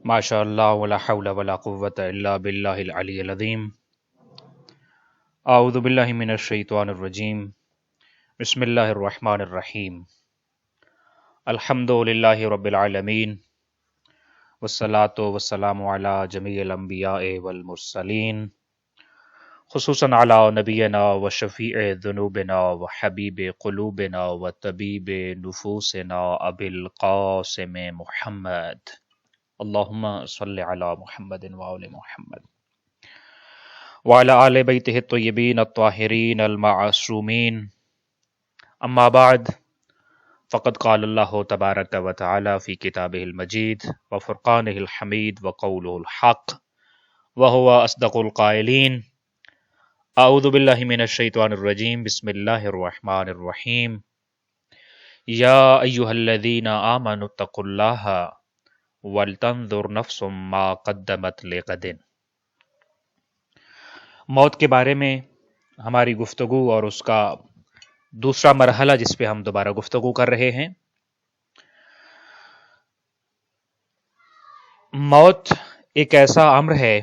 ماشاء اللہ ولا حول ولا قوة الا باللہ العلی العظیم. اعوذ باللہ من الشیطان الرجیم. بسم اللہ الرحمن الرحیم. الحمد للہ رب العالمین والصلاة والسلام علی جمیع الانبیاء والمرسلین خصوصاً علی نبینا و شفیع ذنوبنا و حبیب قلوبنا و طبیب نفوسنا ابی القاسم محمد. اللہم صلی علی محمد وآل محمد وعلی آل بیتہ الطیبین الطاہرین المعصومین. اما بعد فقد قال اللہ تبارک و تعالی فی کتابہ المجید وفرقانہ الحمید وقولہ الحق وہو اصدق القائلین. اعوذ باللہ من الشیطان الرجیم. بسم اللہ الرحمن الرحیم. یا ایہا الذین آمنوا اتقوا اللہ وَلْتَنْظُرْ نَفْسٌ مَا قَدَّمَتْ لِغَدٍ. موت کے بارے میں ہماری گفتگو اور اس کا دوسرا مرحلہ جس پہ ہم دوبارہ گفتگو کر رہے ہیں. موت ایک ایسا امر ہے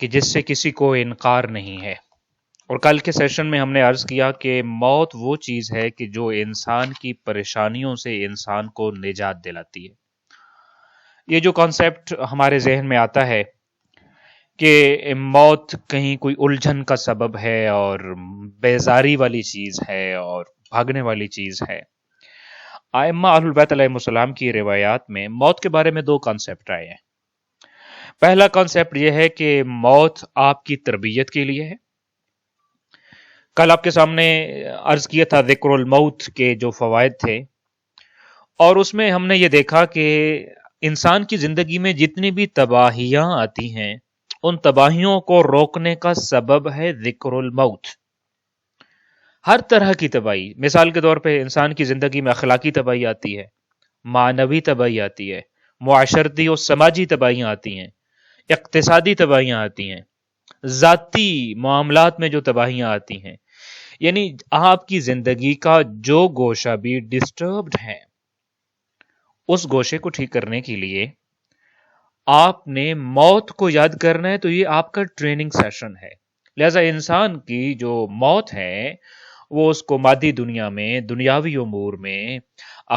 کہ جس سے کسی کو انکار نہیں ہے، اور کل کے سیشن میں ہم نے عرض کیا کہ موت وہ چیز ہے کہ جو انسان کی پریشانیوں سے انسان کو نجات دلاتی ہے. یہ جو کانسیپٹ ہمارے ذہن میں آتا ہے کہ موت کہیں کوئی الجھن کا سبب ہے اور بیزاری والی چیز ہے اور بھاگنے والی چیز ہے، ائمہ اہل البیت علیہم السلام کی روایات میں موت کے بارے میں دو کانسیپٹ آئے ہیں. پہلا کانسیپٹ یہ ہے کہ موت آپ کی تربیت کے لیے ہے. کل آپ کے سامنے عرض کیا تھا ذکر الموت کے جو فوائد تھے، اور اس میں ہم نے یہ دیکھا کہ انسان کی زندگی میں جتنی بھی تباہیاں آتی ہیں ان تباہیوں کو روکنے کا سبب ہے ذکر الموت. ہر طرح کی تباہی، مثال کے طور پہ انسان کی زندگی میں اخلاقی تباہی آتی ہے، معنوی تباہی آتی ہے، معاشرتی اور سماجی تباہیاں آتی ہیں، اقتصادی تباہیاں آتی ہیں، ذاتی معاملات میں جو تباہیاں آتی ہیں. یعنی آپ کی زندگی کا جو گوشہ بھی ڈسٹربڈ ہے اس گوشے کو ٹھیک کرنے کے لیے آپ نے موت کو یاد کرنا ہے. تو یہ آپ کا ٹریننگ سیشن ہے. لہذا انسان کی جو موت ہے وہ اس کو مادی دنیا میں، دنیاوی امور میں،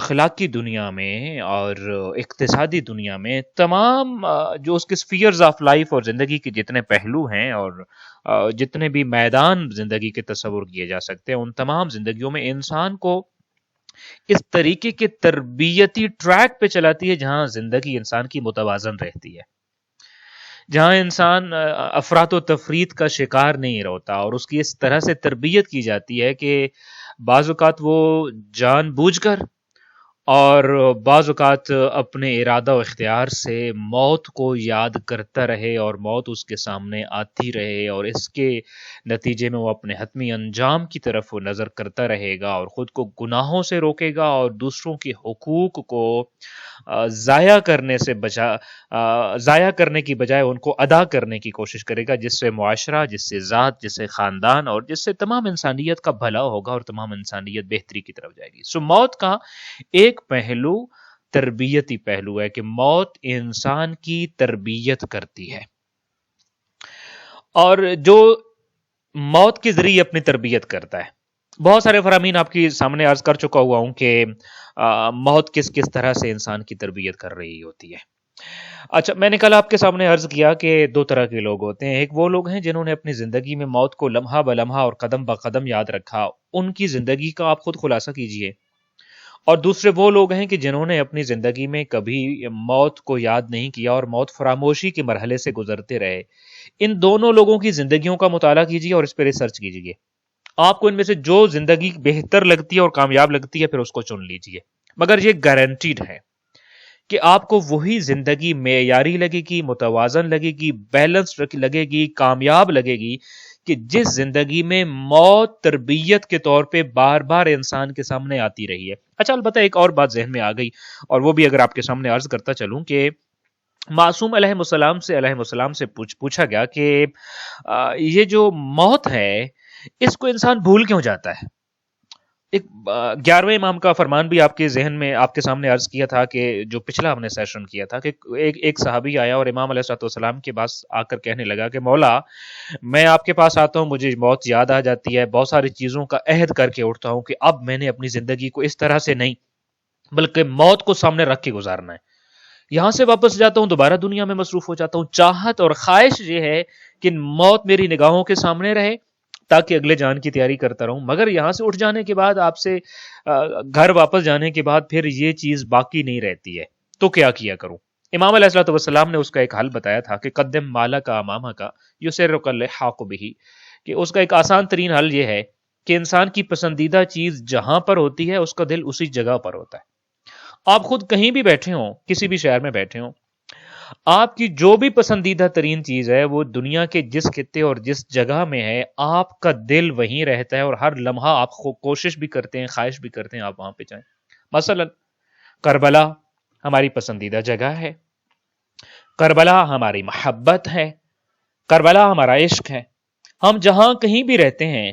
اخلاقی دنیا میں اور اقتصادی دنیا میں، تمام جو اس کے سفیئرز آف لائف اور زندگی کے جتنے پہلو ہیں اور جتنے بھی میدان زندگی کے تصور کیے جا سکتے ہیں، ان تمام زندگیوں میں انسان کو اس طریقے کے تربیتی ٹریک پہ چلاتی ہے جہاں زندگی انسان کی متوازن رہتی ہے، جہاں انسان افراط و تفریط کا شکار نہیں ہوتا، اور اس کی اس طرح سے تربیت کی جاتی ہے کہ بعض اوقات وہ جان بوجھ کر اور بعض اوقات اپنے ارادہ و اختیار سے موت کو یاد کرتا رہے اور موت اس کے سامنے آتی رہے، اور اس کے نتیجے میں وہ اپنے حتمی انجام کی طرف وہ نظر کرتا رہے گا اور خود کو گناہوں سے روکے گا اور دوسروں کے حقوق کو ضائع کرنے کی بجائے ان کو ادا کرنے کی کوشش کرے گا، جس سے معاشرہ، جس سے ذات، جس سے خاندان اور جس سے تمام انسانیت کا بھلا ہوگا اور تمام انسانیت بہتری کی طرف جائے گی. سو موت کا ایک پہلو تربیتی پہلو ہے کہ موت انسان کی تربیت کرتی ہے، اور جو موت کے ذریعے اپنی تربیت کرتا ہے. بہت سارے فرامین آپ کے سامنے عرض کر چکا ہوا ہوں کہ موت کس کس طرح سے انسان کی تربیت کر رہی ہوتی ہے. اچھا، میں نے کل آپ کے سامنے عرض کیا کہ دو طرح کے لوگ ہوتے ہیں. ایک وہ لوگ ہیں جنہوں نے اپنی زندگی میں موت کو لمحہ بلمحہ اور قدم بقدم یاد رکھا. ان کی زندگی کا آپ خود خلاصہ کیجئے. اور دوسرے وہ لوگ ہیں کہ جنہوں نے اپنی زندگی میں کبھی موت کو یاد نہیں کیا اور موت فراموشی کے مرحلے سے گزرتے رہے. ان دونوں لوگوں کی زندگیوں کا مطالعہ کیجیے اور اس پہ ریسرچ کیجیے. آپ کو ان میں سے جو زندگی بہتر لگتی ہے اور کامیاب لگتی ہے پھر اس کو چن لیجیے. مگر یہ گارنٹیڈ ہے کہ آپ کو وہی زندگی معیاری لگے گی، متوازن لگے گی، بیلنس لگے گی، کامیاب لگے گی کہ جس زندگی میں موت تربیت کے طور پہ بار بار انسان کے سامنے آتی رہی ہے. اچھا، البتہ ایک اور بات ذہن میں آ گئی، اور وہ بھی اگر آپ کے سامنے عرض کرتا چلوں کہ معصوم علیہ السلام سے پوچھا گیا کہ یہ جو موت ہے اس کو انسان بھول کیوں جاتا ہے؟ ایک 11ویں امام کا فرمان بھی آپ کے ذہن میں آپ کے سامنے عرض کیا تھا کہ جو پچھلا ہم نے سیشن کیا تھا کہ ایک صحابی آیا اور امام علیہ الصلوۃ والسلام کے پاس آ کر کہنے لگا کہ مولا میں آپ کے پاس آتا ہوں، مجھے موت یاد آ جاتی ہے، بہت ساری چیزوں کا عہد کر کے اٹھتا ہوں کہ اب میں نے اپنی زندگی کو اس طرح سے نہیں بلکہ موت کو سامنے رکھ کے گزارنا ہے، یہاں سے واپس جاتا ہوں دوبارہ دنیا میں مصروف ہو جاتا ہوں، چاہت اور خواہش یہ ہے کہ موت میری نگاہوں کے سامنے رہے تاکہ اگلے جان کی تیاری کرتا رہوں، مگر یہاں سے اٹھ جانے کے بعد آپ سے گھر واپس جانے کے بعد پھر یہ چیز باقی نہیں رہتی ہے، تو کیا کیا کروں؟ امام علیہ الصلوۃ والسلام نے اس کا ایک حل بتایا تھا کہ قدم مالا کا امامہ کا یسرک اللحاق بہ، کہ اس کا ایک آسان ترین حل یہ ہے کہ انسان کی پسندیدہ چیز جہاں پر ہوتی ہے اس کا دل اسی جگہ پر ہوتا ہے۔ آپ خود کہیں بھی بیٹھے ہوں، کسی بھی شہر میں بیٹھے ہوں، آپ کی جو بھی پسندیدہ ترین چیز ہے وہ دنیا کے جس خطے اور جس جگہ میں ہے آپ کا دل وہیں رہتا ہے، اور ہر لمحہ آپ کوشش بھی کرتے ہیں، خواہش بھی کرتے ہیں آپ وہاں پہ جائیں۔ مثلا کربلا ہماری پسندیدہ جگہ ہے، کربلا ہماری محبت ہے، کربلا ہمارا عشق ہے، ہم جہاں کہیں بھی رہتے ہیں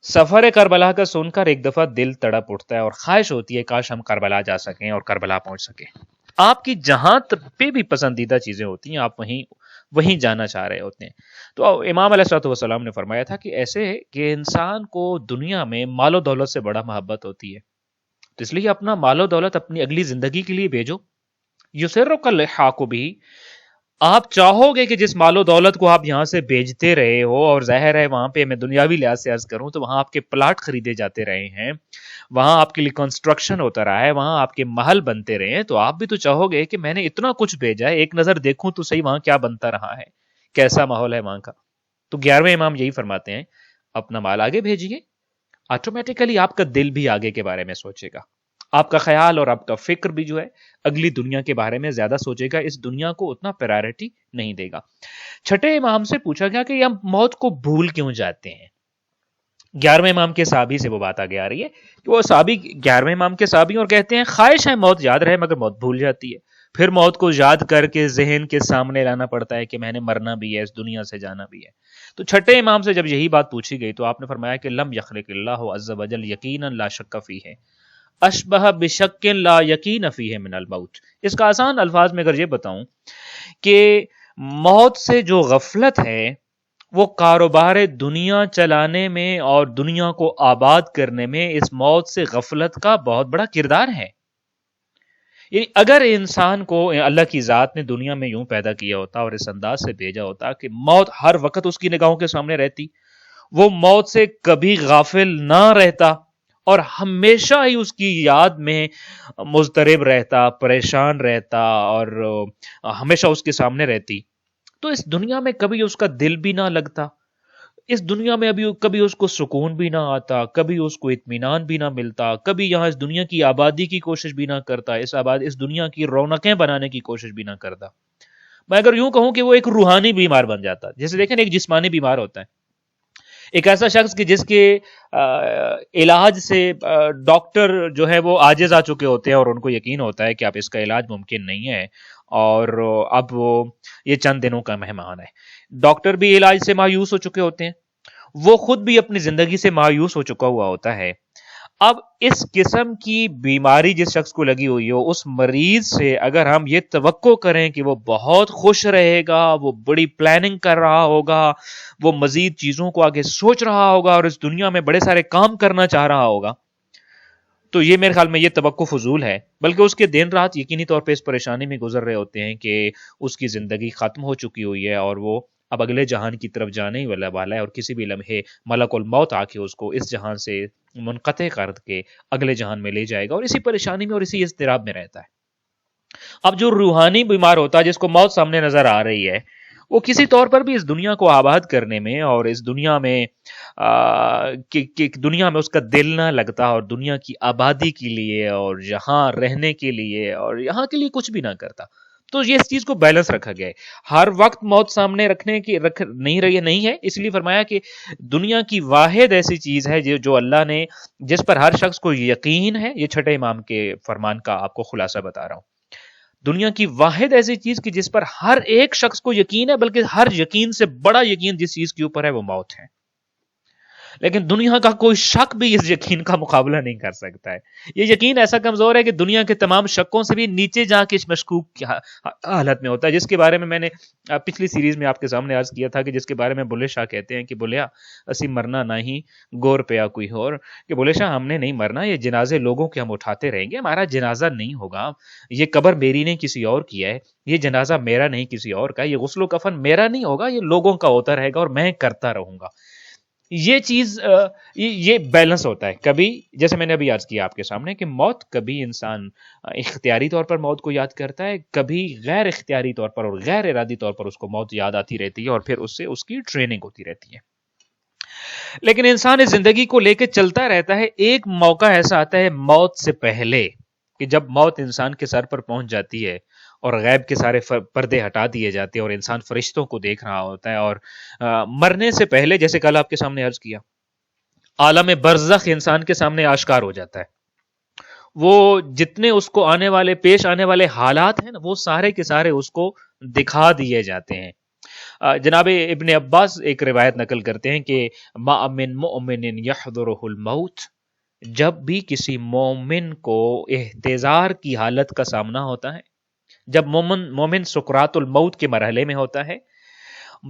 سفر کربلا کا سن کر ایک دفعہ دل تڑپ اٹھتا ہے اور خواہش ہوتی ہے کاش ہم کربلا جا سکیں اور کربلا پہنچ سکیں۔ آپ کی جہاں پہ بھی پسندیدہ چیزیں ہوتی ہیں آپ وہیں جانا چاہ رہے ہوتے ہیں۔ تو امام علیہ الصلوۃ والسلام نے فرمایا تھا کہ ایسے ہے کہ انسان کو دنیا میں مال و دولت سے بڑا محبت ہوتی ہے، تو اس لیے اپنا مال و دولت اپنی اگلی زندگی کے لیے بھیجو۔ یسرک اللحاق بہ، آپ چاہو گے کہ جس مال و دولت کو آپ یہاں سے بیچتے رہے ہو، اور ظاہر ہے وہاں پہ میں دنیاوی لحاظ سے عرض کروں تو وہاں آپ کے پلاٹ خریدے جاتے رہے ہیں، وہاں آپ کے لیے کنسٹرکشن ہوتا رہا ہے، وہاں آپ کے محل بنتے رہے ہیں، تو آپ بھی تو چاہو گے کہ میں نے اتنا کچھ بھیجا ہے، ایک نظر دیکھوں تو صحیح وہاں کیا بنتا رہا ہے، کیسا ماحول ہے وہاں کا۔ تو 11ویں امام یہی فرماتے ہیں اپنا مال آگے بھیجیے، آٹومیٹیکلی آپ کا دل بھی آگے کے بارے میں سوچے گا، آپ کا خیال اور آپ کا فکر بھی جو ہے اگلی دنیا کے بارے میں زیادہ سوچے گا، اس دنیا کو اتنا پرائرٹی نہیں دے گا۔ چھٹے امام سے پوچھا گیا کہ ہم موت کو بھول کیوں جاتے ہیں؟ 11ویں امام کے صحابی سے وہ بات آگے آ رہی ہے کہ وہ صحابی 11ویں امام کے صحابی اور کہتے ہیں خواہش ہے موت یاد رہے مگر موت بھول جاتی ہے، پھر موت کو یاد کر کے ذہن کے سامنے لانا پڑتا ہے کہ میں نے مرنا بھی ہے، اس دنیا سے جانا بھی ہے۔ تو چھٹے امام سے جب یہی بات پوچھی گئی تو آپ نے فرمایا کہ لم یخلق اللہ عز وجل یقینا لا شک فیہ اشبہ بشک لا یقین فیہ من الموت۔ اس کا آسان الفاظ میں اگر یہ بتاؤں کہ موت سے جو غفلت ہے وہ کاروبار دنیا چلانے میں اور دنیا کو آباد کرنے میں اس موت سے غفلت کا بہت بڑا کردار ہے۔ یعنی اگر انسان کو اللہ کی ذات نے دنیا میں یوں پیدا کیا ہوتا اور اس انداز سے بھیجا ہوتا کہ موت ہر وقت اس کی نگاہوں کے سامنے رہتی، وہ موت سے کبھی غافل نہ رہتا اور ہمیشہ ہی اس کی یاد میں مضطرب رہتا، پریشان رہتا اور ہمیشہ اس کے سامنے رہتی، تو اس دنیا میں کبھی اس کا دل بھی نہ لگتا، اس دنیا میں ابھی کبھی اس کو سکون بھی نہ آتا، کبھی اس کو اطمینان بھی نہ ملتا، کبھی یہاں اس دنیا کی آبادی کی کوشش بھی نہ کرتا، اس دنیا کی رونقیں بنانے کی کوشش بھی نہ کرتا۔ میں اگر یوں کہوں کہ وہ ایک روحانی بیمار بن جاتا، جیسے دیکھیں ایک جسمانی بیمار ہوتا ہے، ایک ایسا شخص کہ جس کے علاج سے ڈاکٹر جو ہے وہ عاجز آ چکے ہوتے ہیں اور ان کو یقین ہوتا ہے کہ اب اس کا علاج ممکن نہیں ہے اور اب وہ یہ چند دنوں کا مہمان ہے، ڈاکٹر بھی علاج سے مایوس ہو چکے ہوتے ہیں، وہ خود بھی اپنی زندگی سے مایوس ہو چکا ہوا ہوتا ہے۔ اب اس قسم کی بیماری جس شخص کو لگی ہوئی ہو، اس مریض سے اگر ہم یہ توقع کریں کہ وہ بہت خوش رہے گا، وہ بڑی پلاننگ کر رہا ہوگا، وہ مزید چیزوں کو آگے سوچ رہا ہوگا اور اس دنیا میں بڑے سارے کام کرنا چاہ رہا ہوگا، تو یہ میرے خیال میں یہ توقع فضول ہے، بلکہ اس کے دن رات یقینی طور پہ اس پریشانی میں گزر رہے ہوتے ہیں کہ اس کی زندگی ختم ہو چکی ہوئی ہے اور وہ اب اگلے جہان کی طرف جانے ہی والا ہے اور کسی بھی لمحے ملک الموت آ کے اس کو اس جہان سے منقطع کر کے اگلے جہان میں لے جائے گا، اور اسی پریشانی میں اور اسی اضطراب میں رہتا ہے۔ اب جو روحانی بیمار ہوتا ہے جس کو موت سامنے نظر آ رہی ہے، وہ کسی طور پر بھی اس دنیا کو آباد کرنے میں اور اس دنیا میں اس کا دل نہ لگتا اور دنیا کی آبادی کے لیے اور یہاں رہنے کے لیے اور یہاں کے لیے کچھ بھی نہ کرتا۔ تو یہ اس چیز کو بیلنس رکھا گیا ہے، ہر وقت موت سامنے نہیں ہے، اس لیے فرمایا کہ دنیا کی واحد ایسی چیز ہے جو اللہ نے جس پر ہر شخص کو یقین ہے، یہ چھٹے امام کے فرمان کا آپ کو خلاصہ بتا رہا ہوں، دنیا کی واحد ایسی چیز کہ جس پر ہر ایک شخص کو یقین ہے، بلکہ ہر یقین سے بڑا یقین جس چیز کے اوپر ہے وہ موت ہے۔ لیکن دنیا کا کوئی شک بھی اس یقین کا مقابلہ نہیں کر سکتا ہے. یہ یقین ایسا کمزور ہے کہ دنیا کے تمام شکوں سے بھی نیچے جا کے اس مشکوک کی حالت میں ہوتا ہے، جس کے بارے میں نے پچھلی سیریز میں آپ کے سامنے عرض کیا تھا کہ جس کے بارے میں بلے شاہ کہتے ہیں کہ بولیا اسی مرنا نہیں گور پیا کوئی اور، کہ بلے شاہ ہم نے نہیں مرنا، یہ جنازے لوگوں کے ہم اٹھاتے رہیں گے، ہمارا جنازہ نہیں ہوگا، یہ قبر میری نہیں کسی اور کی ہے، یہ جنازہ میرا نہیں کسی اور کا، یہ غسل و کفن میرا نہیں ہوگا، یہ لوگوں کا ہوتا رہے گا اور میں کرتا رہوں گا. یہ چیز یہ بیلنس ہوتا ہے. کبھی جیسے میں نے ابھی عرض کیا آپ کے سامنے کہ موت، کبھی انسان اختیاری طور پر موت کو یاد کرتا ہے، کبھی غیر اختیاری طور پر اور غیر ارادی طور پر اس کو موت یاد آتی رہتی ہے اور پھر اس سے اس کی ٹریننگ ہوتی رہتی ہے. لیکن انسان اس زندگی کو لے کے چلتا رہتا ہے. ایک موقع ایسا آتا ہے موت سے پہلے کہ جب موت انسان کے سر پر پہنچ جاتی ہے اور غیب کے سارے پردے ہٹا دیے جاتے ہیں اور انسان فرشتوں کو دیکھ رہا ہوتا ہے، اور مرنے سے پہلے جیسے کل آپ کے سامنے عرض کیا عالم برزخ انسان کے سامنے آشکار ہو جاتا ہے. وہ جتنے اس کو آنے والے پیش آنے والے حالات ہیں نا، وہ سارے کے سارے اس کو دکھا دیے جاتے ہیں. جناب ابن عباس ایک روایت نقل کرتے ہیں کہ ما من مؤمن یحضرہ الموت، جب بھی کسی مومن کو احتضار کی حالت کا سامنا ہوتا ہے، جب مومن سکرات الموت کے مرحلے میں ہوتا ہے،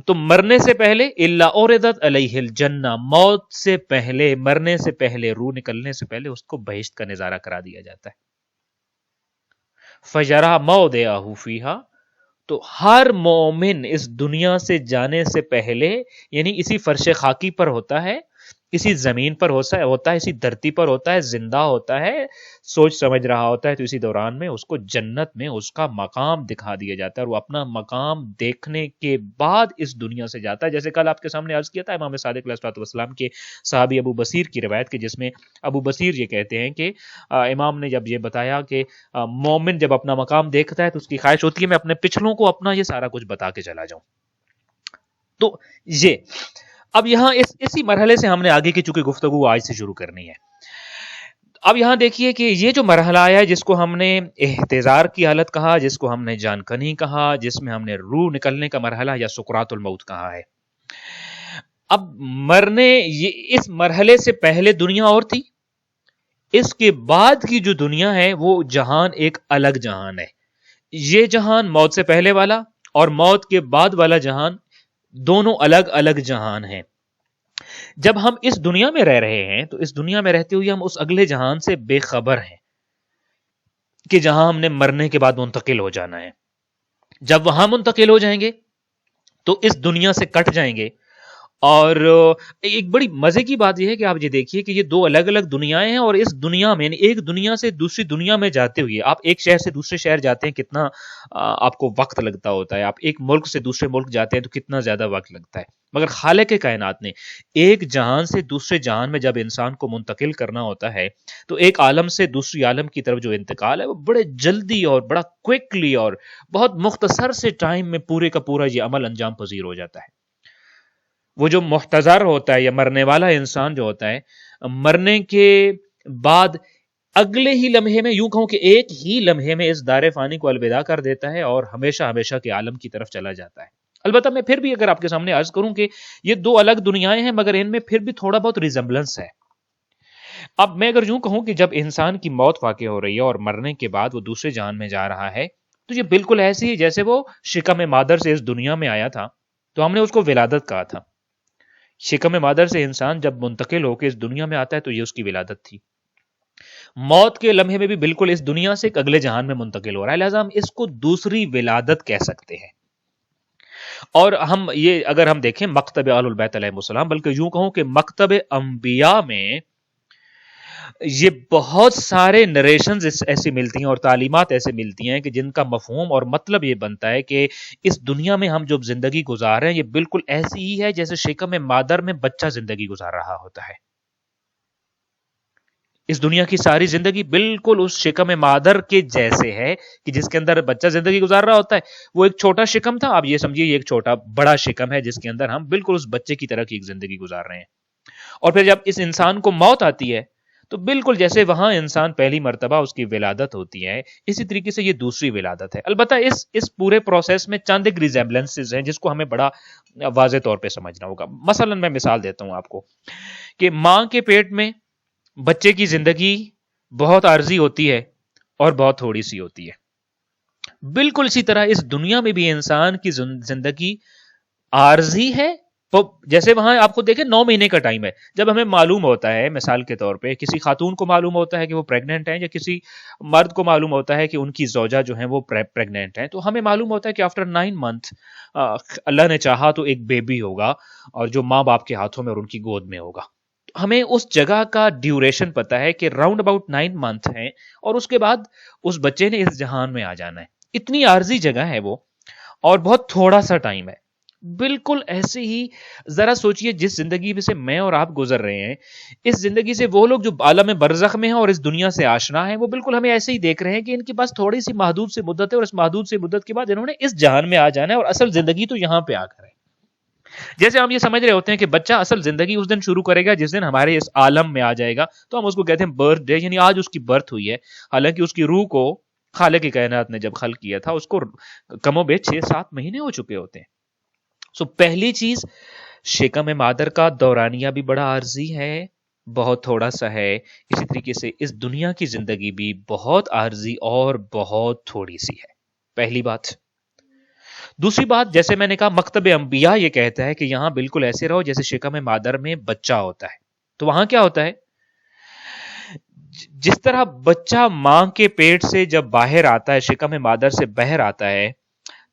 تو مرنے سے پہلے الا اوردت علیہ الجنہ، موت سے پہلے، مرنے سے پہلے، روح نکلنے سے پہلے اس کو بہشت کا نظارہ کرا دیا جاتا ہے. فجرا موضعہ فیہا، تو ہر مومن اس دنیا سے جانے سے پہلے، یعنی اسی فرش خاکی پر ہوتا ہے، اسی زمین پر ہوتا ہے، اسی دھرتی پر ہوتا ہے، زندہ ہوتا ہے، سوچ سمجھ رہا ہوتا ہے، تو اسی دوران میں اس کو جنت میں اس کا مقام دکھا دیا جاتا ہے، اور وہ اپنا مقام دیکھنے کے بعد اس دنیا سے جاتا ہے. جیسے کل آپ کے سامنے عرض کیا تھا امام صادق علیہ السلام کے صحابی ابو بصیر کی روایت کے، جس میں ابو بصیر یہ کہتے ہیں کہ امام نے جب یہ بتایا کہ مومن جب اپنا مقام دیکھتا ہے تو اس کی خواہش ہوتی ہے میں اپنے پچھلوں کو اپنا یہ سارا کچھ بتا کے چلا جاؤں. تو یہ اب یہاں اسی مرحلے سے ہم نے آگے کی چونکہ گفتگو آج سے شروع کرنی ہے. اب یہاں دیکھیے کہ یہ جو مرحلہ آیا ہے جس کو ہم نے احتضار کی حالت کہا، جس کو ہم نے جان کنی کہا، جس میں ہم نے روح نکلنے کا مرحلہ یا سکرات الموت کہا ہے. اب مرنے، اس مرحلے سے پہلے دنیا اور تھی، اس کے بعد کی جو دنیا ہے وہ جہان ایک الگ جہان ہے. یہ جہان موت سے پہلے والا اور موت کے بعد والا جہان دونوں الگ الگ جہان ہیں. جب ہم اس دنیا میں رہ رہے ہیں تو اس دنیا میں رہتے ہوئے ہم اس اگلے جہان سے بے خبر ہیں کہ جہاں ہم نے مرنے کے بعد منتقل ہو جانا ہے. جب وہاں منتقل ہو جائیں گے تو اس دنیا سے کٹ جائیں گے. اور ایک بڑی مزے کی بات یہ ہے کہ آپ یہ دیکھیے کہ یہ دو الگ الگ دنیایں ہیں، اور اس دنیا میں ایک دنیا سے دوسری دنیا میں جاتے ہوئے آپ ایک شہر سے دوسرے شہر جاتے ہیں کتنا آپ کو وقت لگتا ہوتا ہے، آپ ایک ملک سے دوسرے ملک جاتے ہیں تو کتنا زیادہ وقت لگتا ہے. مگر خالق کائنات نے ایک جہان سے دوسرے جہان میں جب انسان کو منتقل کرنا ہوتا ہے تو ایک عالم سے دوسری عالم کی طرف جو انتقال ہے وہ بڑے جلدی اور بڑا کوئکلی اور بہت مختصر سے ٹائم میں پورے کا پورا یہ عمل انجام پذیر ہو جاتا ہے. وہ جو محتضر ہوتا ہے یا مرنے والا انسان جو ہوتا ہے، مرنے کے بعد اگلے ہی لمحے میں، یوں کہوں کہ ایک ہی لمحے میں اس دار فانی کو الوداع کر دیتا ہے اور ہمیشہ ہمیشہ کے عالم کی طرف چلا جاتا ہے. البتہ میں پھر بھی اگر آپ کے سامنے عرض کروں کہ یہ دو الگ دنیایں ہیں مگر ان میں پھر بھی تھوڑا بہت ریزمبلنس ہے. اب میں اگر یوں کہوں کہ جب انسان کی موت واقع ہو رہی ہے اور مرنے کے بعد وہ دوسرے جہان میں جا رہا ہے تو یہ بالکل ایسی ہے جیسے وہ شکم مادر سے اس دنیا میں آیا تھا تو ہم نے اس کو ولادت کہا تھا. شکم مادر سے انسان جب منتقل ہو کے اس دنیا میں آتا ہے تو یہ اس کی ولادت تھی. موت کے لمحے میں بھی بالکل اس دنیا سے ایک اگلے جہان میں منتقل ہو رہا ہے، لہذا ہم اس کو دوسری ولادت کہہ سکتے ہیں. اور ہم یہ اگر ہم دیکھیں مکتب آل البیت علیہ السلام، بلکہ یوں کہوں کہ مکتب انبیاء میں یہ بہت سارے نریشنز ایسی ملتی ہیں اور تعلیمات ایسے ملتی ہیں کہ جن کا مفہوم اور مطلب یہ بنتا ہے کہ اس دنیا میں ہم جو زندگی گزار رہے ہیں یہ بالکل ایسی ہی ہے جیسے شکم مادر میں بچہ زندگی گزار رہا ہوتا ہے. اس دنیا کی ساری زندگی بالکل اس شکم مادر کے جیسے ہے کہ جس کے اندر بچہ زندگی گزار رہا ہوتا ہے. وہ ایک چھوٹا شکم تھا، آپ یہ سمجھیے یہ ایک چھوٹا بڑا شکم ہے جس کے اندر ہم بالکل اس بچے کی طرح کی ایک زندگی گزار رہے ہیں. اور پھر جب اس انسان کو موت آتی ہے تو بالکل جیسے وہاں انسان پہلی مرتبہ اس کی ولادت ہوتی ہے، اسی طریقے سے یہ دوسری ولادت ہے. البتہ اس پورے پروسیس میں چند ایک ریزیمبلنسز ہیں جس کو ہمیں بڑا واضح طور پہ سمجھنا ہوگا. مثلا میں مثال دیتا ہوں آپ کو کہ ماں کے پیٹ میں بچے کی زندگی بہت عارضی ہوتی ہے اور بہت تھوڑی سی ہوتی ہے. بالکل اسی طرح اس دنیا میں بھی انسان کی زندگی عارضی ہے. جیسے وہاں آپ کو دیکھیں 9 مہینے کا ٹائم ہے. جب ہمیں معلوم ہوتا ہے، مثال کے طور پہ کسی خاتون کو معلوم ہوتا ہے کہ وہ پریگننٹ ہیں، یا کسی مرد کو معلوم ہوتا ہے کہ ان کی زوجہ جو ہیں وہ پریگننٹ ہیں، تو ہمیں معلوم ہوتا ہے کہ آفٹر 9 منتھ اللہ نے چاہا تو ایک بیبی ہوگا اور جو ماں باپ کے ہاتھوں میں اور ان کی گود میں ہوگا. ہمیں اس جگہ کا ڈیوریشن پتا ہے کہ راؤنڈ اباؤٹ 9 منتھ ہیں اور اس کے بعد اس بچے نے اس جہان میں آ جانا ہے. اتنی عارضی جگہ ہے وہ اور بہت تھوڑا سا ٹائم ہے. بالکل ایسے ہی ذرا سوچئے جس زندگی سے میں اور آپ گزر رہے ہیں، اس زندگی سے وہ لوگ جو عالم برزخ میں ہیں اور اس دنیا سے آشنا ہیں، وہ بالکل ہمیں ایسے ہی دیکھ رہے ہیں کہ ان کے پاس تھوڑی سی محدود سی مدت ہے اور اس محدود سی مدت کے بعد انہوں نے اس جہان میں آ جانا ہے اور اصل زندگی تو یہاں پہ آ کر ہے. جیسے ہم یہ سمجھ رہے ہوتے ہیں کہ بچہ اصل زندگی اس دن شروع کرے گا جس دن ہمارے اس عالم میں آ جائے گا، تو ہم اس کو کہتے ہیں برتھ ڈے، یعنی آج اس کی برتھ ہوئی ہے. حالانکہ اس کی روح کو خالق کائنات نے جب خلق کیا تھا اس کو کم و بیش 6-7 مہینے ہو چکے ہوتے ہیں. سو پہلی چیز، شکم مادر کا دورانیہ بھی بڑا عارضی ہے، بہت تھوڑا سا ہے. اسی طریقے سے اس دنیا کی زندگی بھی بہت عارضی اور بہت تھوڑی سی ہے. پہلی بات. دوسری بات، جیسے میں نے کہا مکتب انبیاء یہ کہتا ہے کہ یہاں بالکل ایسے رہو جیسے شکم مادر میں بچہ ہوتا ہے. تو وہاں کیا ہوتا ہے؟ جس طرح بچہ ماں کے پیٹ سے جب باہر آتا ہے، شکم مادر سے باہر آتا ہے،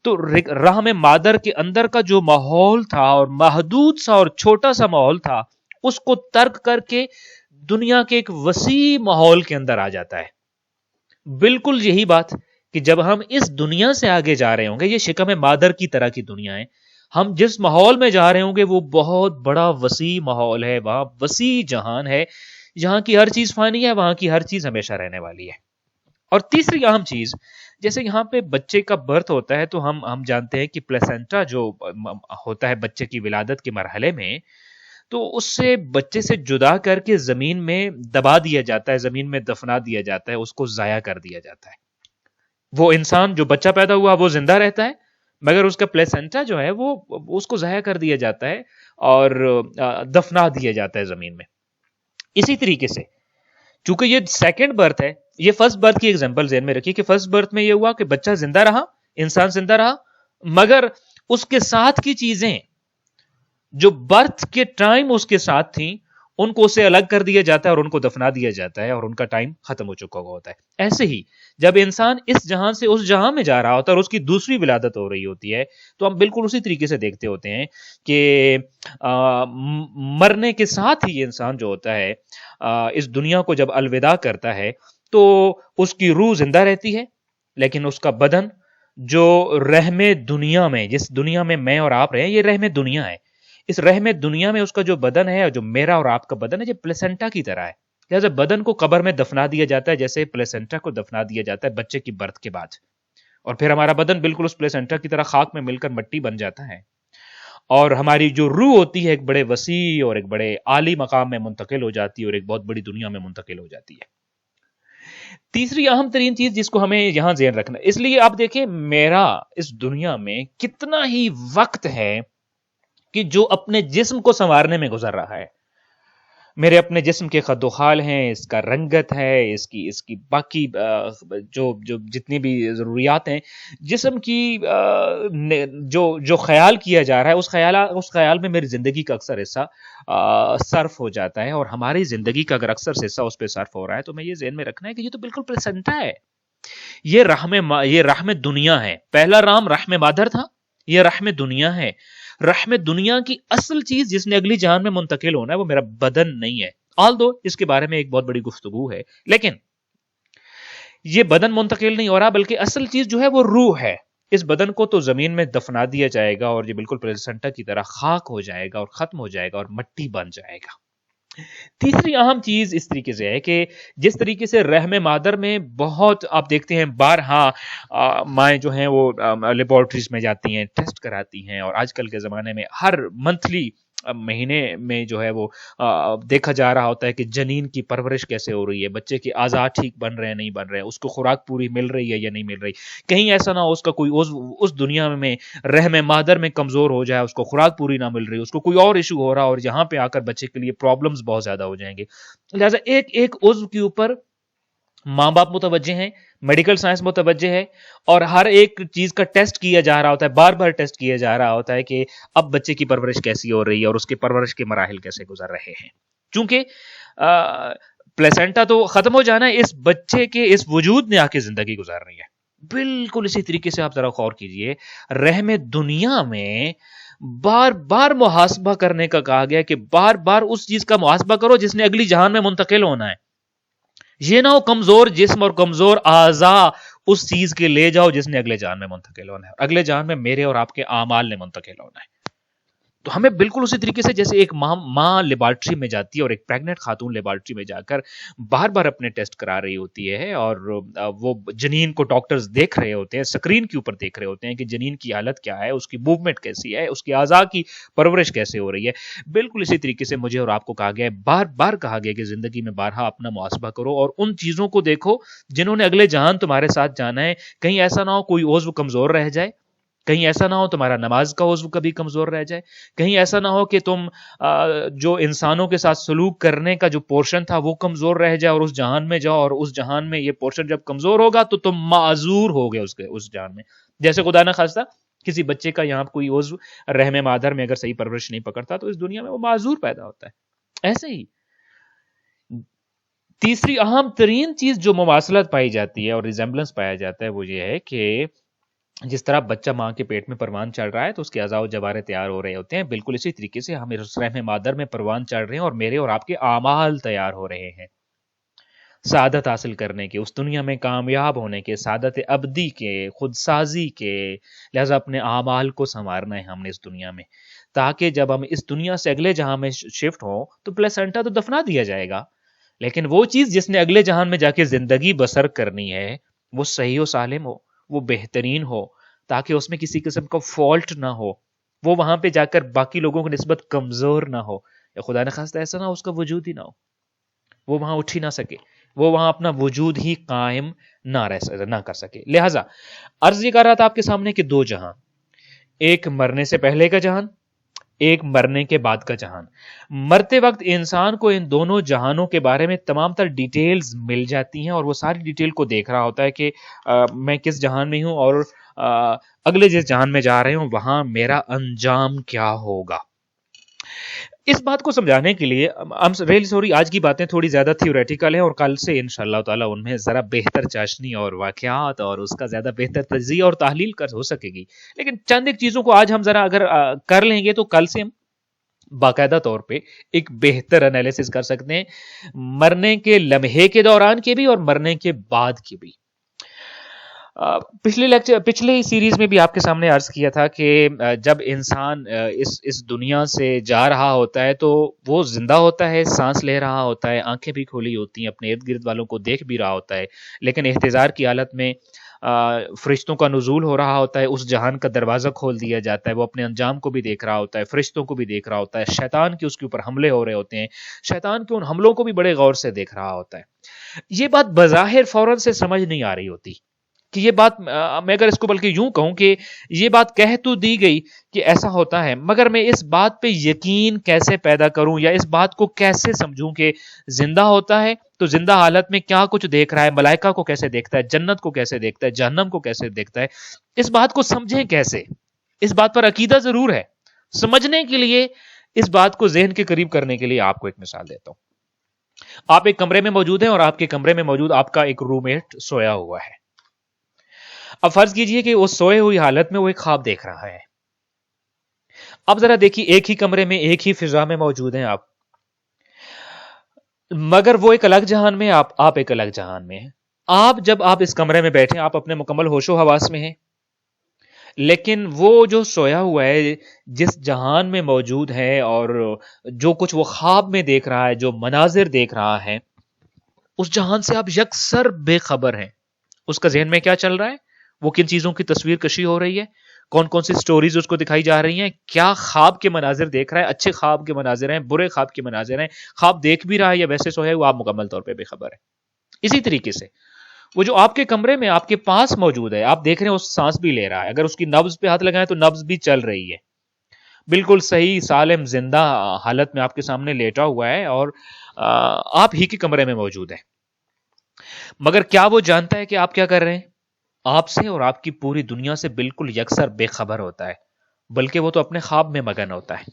تو رحم مادر کے اندر کا جو ماحول تھا اور محدود سا اور چھوٹا سا ماحول تھا، اس کو ترک کر کے دنیا کے ایک وسیع ماحول کے اندر آ جاتا ہے. بالکل یہی بات کہ جب ہم اس دنیا سے آگے جا رہے ہوں گے، یہ شکم مادر کی طرح کی دنیا ہے، ہم جس ماحول میں جا رہے ہوں گے وہ بہت بڑا وسیع ماحول ہے، وہاں وسیع جہان ہے، جہاں کی ہر چیز فانی ہے، وہاں کی ہر چیز ہمیشہ رہنے والی ہے. اور تیسری اہم چیز، جیسے یہاں پہ بچے کا برتھ ہوتا ہے تو ہم جانتے ہیں کہ پلیسنٹا جو ہوتا ہے بچے کی ولادت کے مرحلے میں، تو اس سے بچے سے جدا کر کے زمین میں دبا دیا جاتا ہے، زمین میں دفنا دیا جاتا ہے، اس کو ضائع کر دیا جاتا ہے. وہ انسان جو بچہ پیدا ہوا وہ زندہ رہتا ہے، مگر اس کا پلیسنٹا جو ہے وہ اس کو ضائع کر دیا جاتا ہے اور دفنا دیا جاتا ہے زمین میں. اسی طریقے سے چونکہ یہ سیکنڈ برتھ ہے، یہ فرسٹ برتھ کی ایگزامپل ذہن میں رکھیے کہ فرسٹ برتھ میں یہ ہوا کہ بچہ زندہ رہا، انسان زندہ رہا، مگر اس کے ساتھ کی چیزیں جو برتھ کے ٹائم اس کے ساتھ تھیں ان کو اسے الگ کر دیا جاتا ہے اور ان کو دفنا دیا جاتا ہے اور ان کا ٹائم ختم ہو چکا ہوتا ہے. ایسے ہی جب انسان اس جہان سے اس جہاں میں جا رہا ہوتا ہے اور اس کی دوسری ولادت ہو رہی ہوتی ہے، تو ہم بالکل اسی طریقے سے دیکھتے ہوتے ہیں کہ مرنے کے ساتھ ہی یہ انسان جو ہوتا ہے اس دنیا کو جب الوداع کرتا ہے تو اس کی روح زندہ رہتی ہے، لیکن اس کا بدن جو رحم دنیا میں، جس دنیا میں میں اور آپ رہے ہیں، یہ رحم دنیا ہے. اس رحم دنیا میں اس کا جو بدن ہے، جو میرا اور آپ کا بدن ہے، یہ پلیسنٹا کی طرح ہے. لہذا بدن کو قبر میں دفنا دیا جاتا ہے جیسے پلیسنٹا کو دفنا دیا جاتا ہے بچے کی برتھ کے بعد، اور پھر ہمارا بدن بالکل اس پلیسنٹا کی طرح خاک میں مل کر مٹی بن جاتا ہے، اور ہماری جو روح ہوتی ہے ایک بڑے وسیع اور ایک بڑے عالی مقام میں منتقل ہو جاتی ہے اور ایک بہت بڑی دنیا میں منتقل ہو جاتی ہے. تیسری اہم ترین چیز جس کو ہمیں یہاں ذہن رکھنا، اس لیے آپ دیکھیں میرا اس دنیا میں کتنا ہی وقت ہے کہ جو اپنے جسم کو سنوارنے میں گزر رہا ہے. میرے اپنے جسم کے خد و خال ہیں، اس کا رنگت ہے، اس کی باقی جو جتنی بھی ضروریات ہیں جسم کی، جو خیال کیا جا رہا ہے اس خیال میں میری زندگی کا اکثر حصہ صرف ہو جاتا ہے. اور ہماری زندگی کا اگر اکثر حصہ اس پہ صرف ہو رہا ہے تو میں یہ ذہن میں رکھنا ہے کہ یہ تو بالکل پلیسنٹا ہے، یہ رحم دنیا ہے. پہلا رام رحم مادر تھا، یہ رحم دنیا ہے. رحم دنیا کی اصل چیز جس نے اگلی جہان میں منتقل ہونا ہے وہ میرا بدن نہیں ہے. آلدو اس کے بارے میں ایک بہت بڑی گفتگو ہے، لیکن یہ بدن منتقل نہیں ہو رہا بلکہ اصل چیز جو ہے وہ روح ہے. اس بدن کو تو زمین میں دفنا دیا جائے گا اور یہ بالکل پلیسنٹا کی طرح خاک ہو جائے گا اور ختم ہو جائے گا اور مٹی بن جائے گا. تیسری اہم چیز اس طریقے سے ہے کہ جس طریقے سے رحم مادر میں بہت آپ دیکھتے ہیں بارہا مائیں جو ہیں وہ لیبورٹریز میں جاتی ہیں، ٹیسٹ کراتی ہیں، اور آج کل کے زمانے میں ہر منتھلی مہینے میں جو ہے وہ دیکھا جا رہا ہوتا ہے کہ جنین کی پرورش کیسے ہو رہی ہے، بچے کے اعضاء ٹھیک بن رہے ہیں نہیں بن رہے ہیں، اس کو خوراک پوری مل رہی ہے یا نہیں مل رہی، کہیں ایسا نہ ہو اس کا کوئی اس دنیا میں رحم مادر میں کمزور ہو جائے، اس کو خوراک پوری نہ مل رہی، اس کو کوئی اور ایشو ہو رہا اور یہاں پہ آ کر بچے کے لیے پرابلمز بہت زیادہ ہو جائیں گے۔ لہٰذا ایک ایک عضو کے اوپر ماں باپ متوجہ ہیں، میڈیکل سائنس متوجہ ہے، اور ہر ایک چیز کا ٹیسٹ کیا جا رہا ہوتا ہے، بار بار ٹیسٹ کیا جا رہا ہوتا ہے کہ اب بچے کی پرورش کیسی ہو رہی ہے اور اس کے پرورش کے مراحل کیسے گزر رہے ہیں۔ چونکہ پلیسنٹا تو ختم ہو جانا ہے، اس بچے کے اس وجود نے آ کے زندگی گزار رہی ہے۔ بالکل اسی طریقے سے آپ ذرا غور کیجئے، رحم دنیا میں بار بار محاسبہ کرنے کا کہا گیا کہ بار بار اس چیز کا محاسبہ کرو جس نے اگلی جہان میں منتقل ہونا ہے، یہ نہ ہو کمزور جسم اور کمزور اعضاء اس چیز کے لے جاؤ جس نے اگلے جہان میں منتقل ہونا ہے، اگلے جہان میں میرے اور آپ کے اعمال نے منتقل ہونا ہے۔ تو ہمیں بالکل اسی طریقے سے جیسے ایک ماں لیبارٹری میں جاتی ہے اور ایک پریگننٹ خاتون لیبارٹری میں جا کر بار بار اپنے ٹیسٹ کرا رہی ہوتی ہے، اور وہ جنین کو ڈاکٹرز دیکھ رہے ہوتے ہیں، اسکرین کے اوپر دیکھ رہے ہوتے ہیں کہ جنین کی حالت کیا ہے، اس کی موومنٹ کیسی ہے، اس کی اعضاء کی پرورش کیسے ہو رہی ہے، بالکل اسی طریقے سے مجھے اور آپ کو کہا گیا ہے، بار بار کہا گیا کہ زندگی میں بارہا اپنا محاسبہ کرو اور ان چیزوں کو دیکھو جنہوں نے اگلے جہان تمہارے ساتھ جانا ہے، کہیں ایسا نہ ہو کوئی عضو کمزور رہ جائے، کہیں ایسا نہ ہو تمہارا نماز کا عضو کبھی کمزور رہ جائے، کہیں ایسا نہ ہو کہ تم جو انسانوں کے ساتھ سلوک کرنے کا جو پورشن تھا وہ کمزور رہ جائے اور اس جہان میں جاؤ، اور اس جہان میں یہ پورشن جب کمزور ہوگا تو تم معذور ہوگے اس جہان میں۔ جیسے خدا نہ خواستہ کسی بچے کا یہاں کوئی عضو رحم مادر میں اگر صحیح پرورش نہیں پکڑتا تو اس دنیا میں وہ معذور پیدا ہوتا ہے۔ ایسے ہی تیسری اہم ترین چیز جو مماثلت پائی جاتی ہے اور ریزمبلنس پایا جاتا ہے وہ یہ ہے کہ جس طرح بچہ ماں کے پیٹ میں پروان چڑھ رہا ہے تو اس کے اعضاء و جوارے تیار ہو رہے ہوتے ہیں، بالکل اسی طریقے سے ہم اس رحم مادر میں پروان چڑھ رہے ہیں اور میرے اور آپ کے اعمال تیار ہو رہے ہیں سعادت حاصل کرنے کے، اس دنیا میں کامیاب ہونے کے، سعادت ابدی کے، خود سازی کے۔ لہذا اپنے اعمال کو سنوارنا ہے ہم نے اس دنیا میں، تاکہ جب ہم اس دنیا سے اگلے جہاں میں شفٹ ہوں تو پلیسنٹا تو دفنا دیا جائے گا، لیکن وہ چیز جس نے اگلے جہان میں جا کے زندگی بسر کرنی ہے وہ صحیح و سالم ہو، وہ بہترین ہو، تاکہ اس میں کسی قسم کا فالٹ نہ ہو، وہ وہاں پہ جا کر باقی لوگوں کی نسبت کمزور نہ ہو، یا خدا نخواستہ ایسا نہ ہو اس کا وجود ہی نہ ہو، وہ وہاں اٹھ ہی نہ سکے، وہ وہاں اپنا وجود ہی قائم نہ کر سکے۔ لہٰذا عرض یہ کر رہا تھا آپ کے سامنے کہ دو جہاں، ایک مرنے سے پہلے کا جہان، ایک مرنے کے بعد کا جہان۔ مرتے وقت انسان کو ان دونوں جہانوں کے بارے میں تمام تر ڈیٹیلز مل جاتی ہیں اور وہ ساری ڈیٹیل کو دیکھ رہا ہوتا ہے کہ میں کس جہان میں ہوں اور اگلے جس جہان میں جا رہے ہوں وہاں میرا انجام کیا ہوگا۔ اس بات کو سمجھانے کے لیے آج کی باتیں تھوڑی زیادہ تھیوریٹیکل ہیں اور کل سے انشاءاللہ تعالی ان میں ذرا بہتر چاشنی اور واقعات اور اس کا زیادہ بہتر تجزیہ اور تحلیل ہو سکے گی، لیکن چند ایک چیزوں کو آج ہم ذرا اگر کر لیں گے تو کل سے ہم باقاعدہ طور پہ ایک بہتر انالیسس کر سکتے ہیں، مرنے کے لمحے کے دوران کے بھی اور مرنے کے بعد کے بھی۔ پچھلے سیریز میں بھی آپ کے سامنے عرض کیا تھا کہ جب انسان اس دنیا سے جا رہا ہوتا ہے تو وہ زندہ ہوتا ہے، سانس لے رہا ہوتا ہے، آنکھیں بھی کھولی ہوتی ہیں، اپنے ارد گرد والوں کو دیکھ بھی رہا ہوتا ہے، لیکن احتضار کی حالت میں فرشتوں کا نزول ہو رہا ہوتا ہے، اس جہان کا دروازہ کھول دیا جاتا ہے، وہ اپنے انجام کو بھی دیکھ رہا ہوتا ہے، فرشتوں کو بھی دیکھ رہا ہوتا ہے، شیطان کے اس کے اوپر حملے ہو رہے ہوتے ہیں، شیطان کے ان حملوں کو بھی بڑے غور سے دیکھ رہا ہوتا ہے۔ یہ بات بظاہر فوراً سے سمجھ نہیں آ رہی ہوتی کہ یہ بات، میں اگر اس کو بلکہ یوں کہوں کہ یہ بات کہہ تو دی گئی کہ ایسا ہوتا ہے، مگر میں اس بات پہ یقین کیسے پیدا کروں یا اس بات کو کیسے سمجھوں کہ زندہ ہوتا ہے تو زندہ حالت میں کیا کچھ دیکھ رہا ہے، ملائکہ کو کیسے دیکھتا ہے، جنت کو کیسے دیکھتا ہے، جہنم کو کیسے دیکھتا ہے، اس بات کو سمجھیں کیسے؟ اس بات پر عقیدہ ضرور ہے، سمجھنے کے لیے اس بات کو ذہن کے قریب کرنے کے لیے آپ کو ایک مثال دیتا ہوں۔ آپ ایک کمرے میں موجود ہیں اور آپ کے کمرے میں موجود آپ کا ایک روم میٹ سویا ہوا ہے۔ اب فرض کیجئے کہ وہ سوئے ہوئی حالت میں وہ ایک خواب دیکھ رہا ہے۔ اب ذرا دیکھیے، ایک ہی کمرے میں ایک ہی فضا میں موجود ہیں آپ، مگر وہ ایک الگ جہان میں، آپ ایک الگ جہان میں ہیں۔ جب آپ اس کمرے میں بیٹھے آپ اپنے مکمل ہوش و حواس میں ہیں، لیکن وہ جو سویا ہوا ہے جس جہان میں موجود ہے اور جو کچھ وہ خواب میں دیکھ رہا ہے، جو مناظر دیکھ رہا ہے، اس جہان سے آپ یکسر بے خبر ہیں۔ اس کا ذہن میں کیا چل رہا ہے، وہ کن چیزوں کی تصویر کشی ہو رہی ہے، کون کون سی سٹوریز اس کو دکھائی جا رہی ہیں, کیا خواب کے مناظر دیکھ رہا ہے, اچھے خواب کے مناظر ہیں, برے خواب کے مناظر ہیں, خواب دیکھ بھی رہا ہے یا ویسے سویا ہے, وہ آپ مکمل طور پہ بے خبر ہے. اسی طریقے سے وہ جو آپ کے کمرے میں آپ کے پاس موجود ہے, آپ دیکھ رہے ہیں اس سانس بھی لے رہا ہے, اگر اس کی نبض پہ ہاتھ لگائیں تو نبض بھی چل رہی ہے, بالکل صحیح سالم زندہ حالت میں آپ کے سامنے لیٹا ہوا ہے اور آپ ہی کے کمرے میں موجود ہے. مگر کیا وہ جانتا ہے کہ آپ کیا کر رہے ہیں؟ آپ سے اور آپ کی پوری دنیا سے بالکل یکسر بے خبر ہوتا ہے, بلکہ وہ تو اپنے خواب میں مگن ہوتا ہے.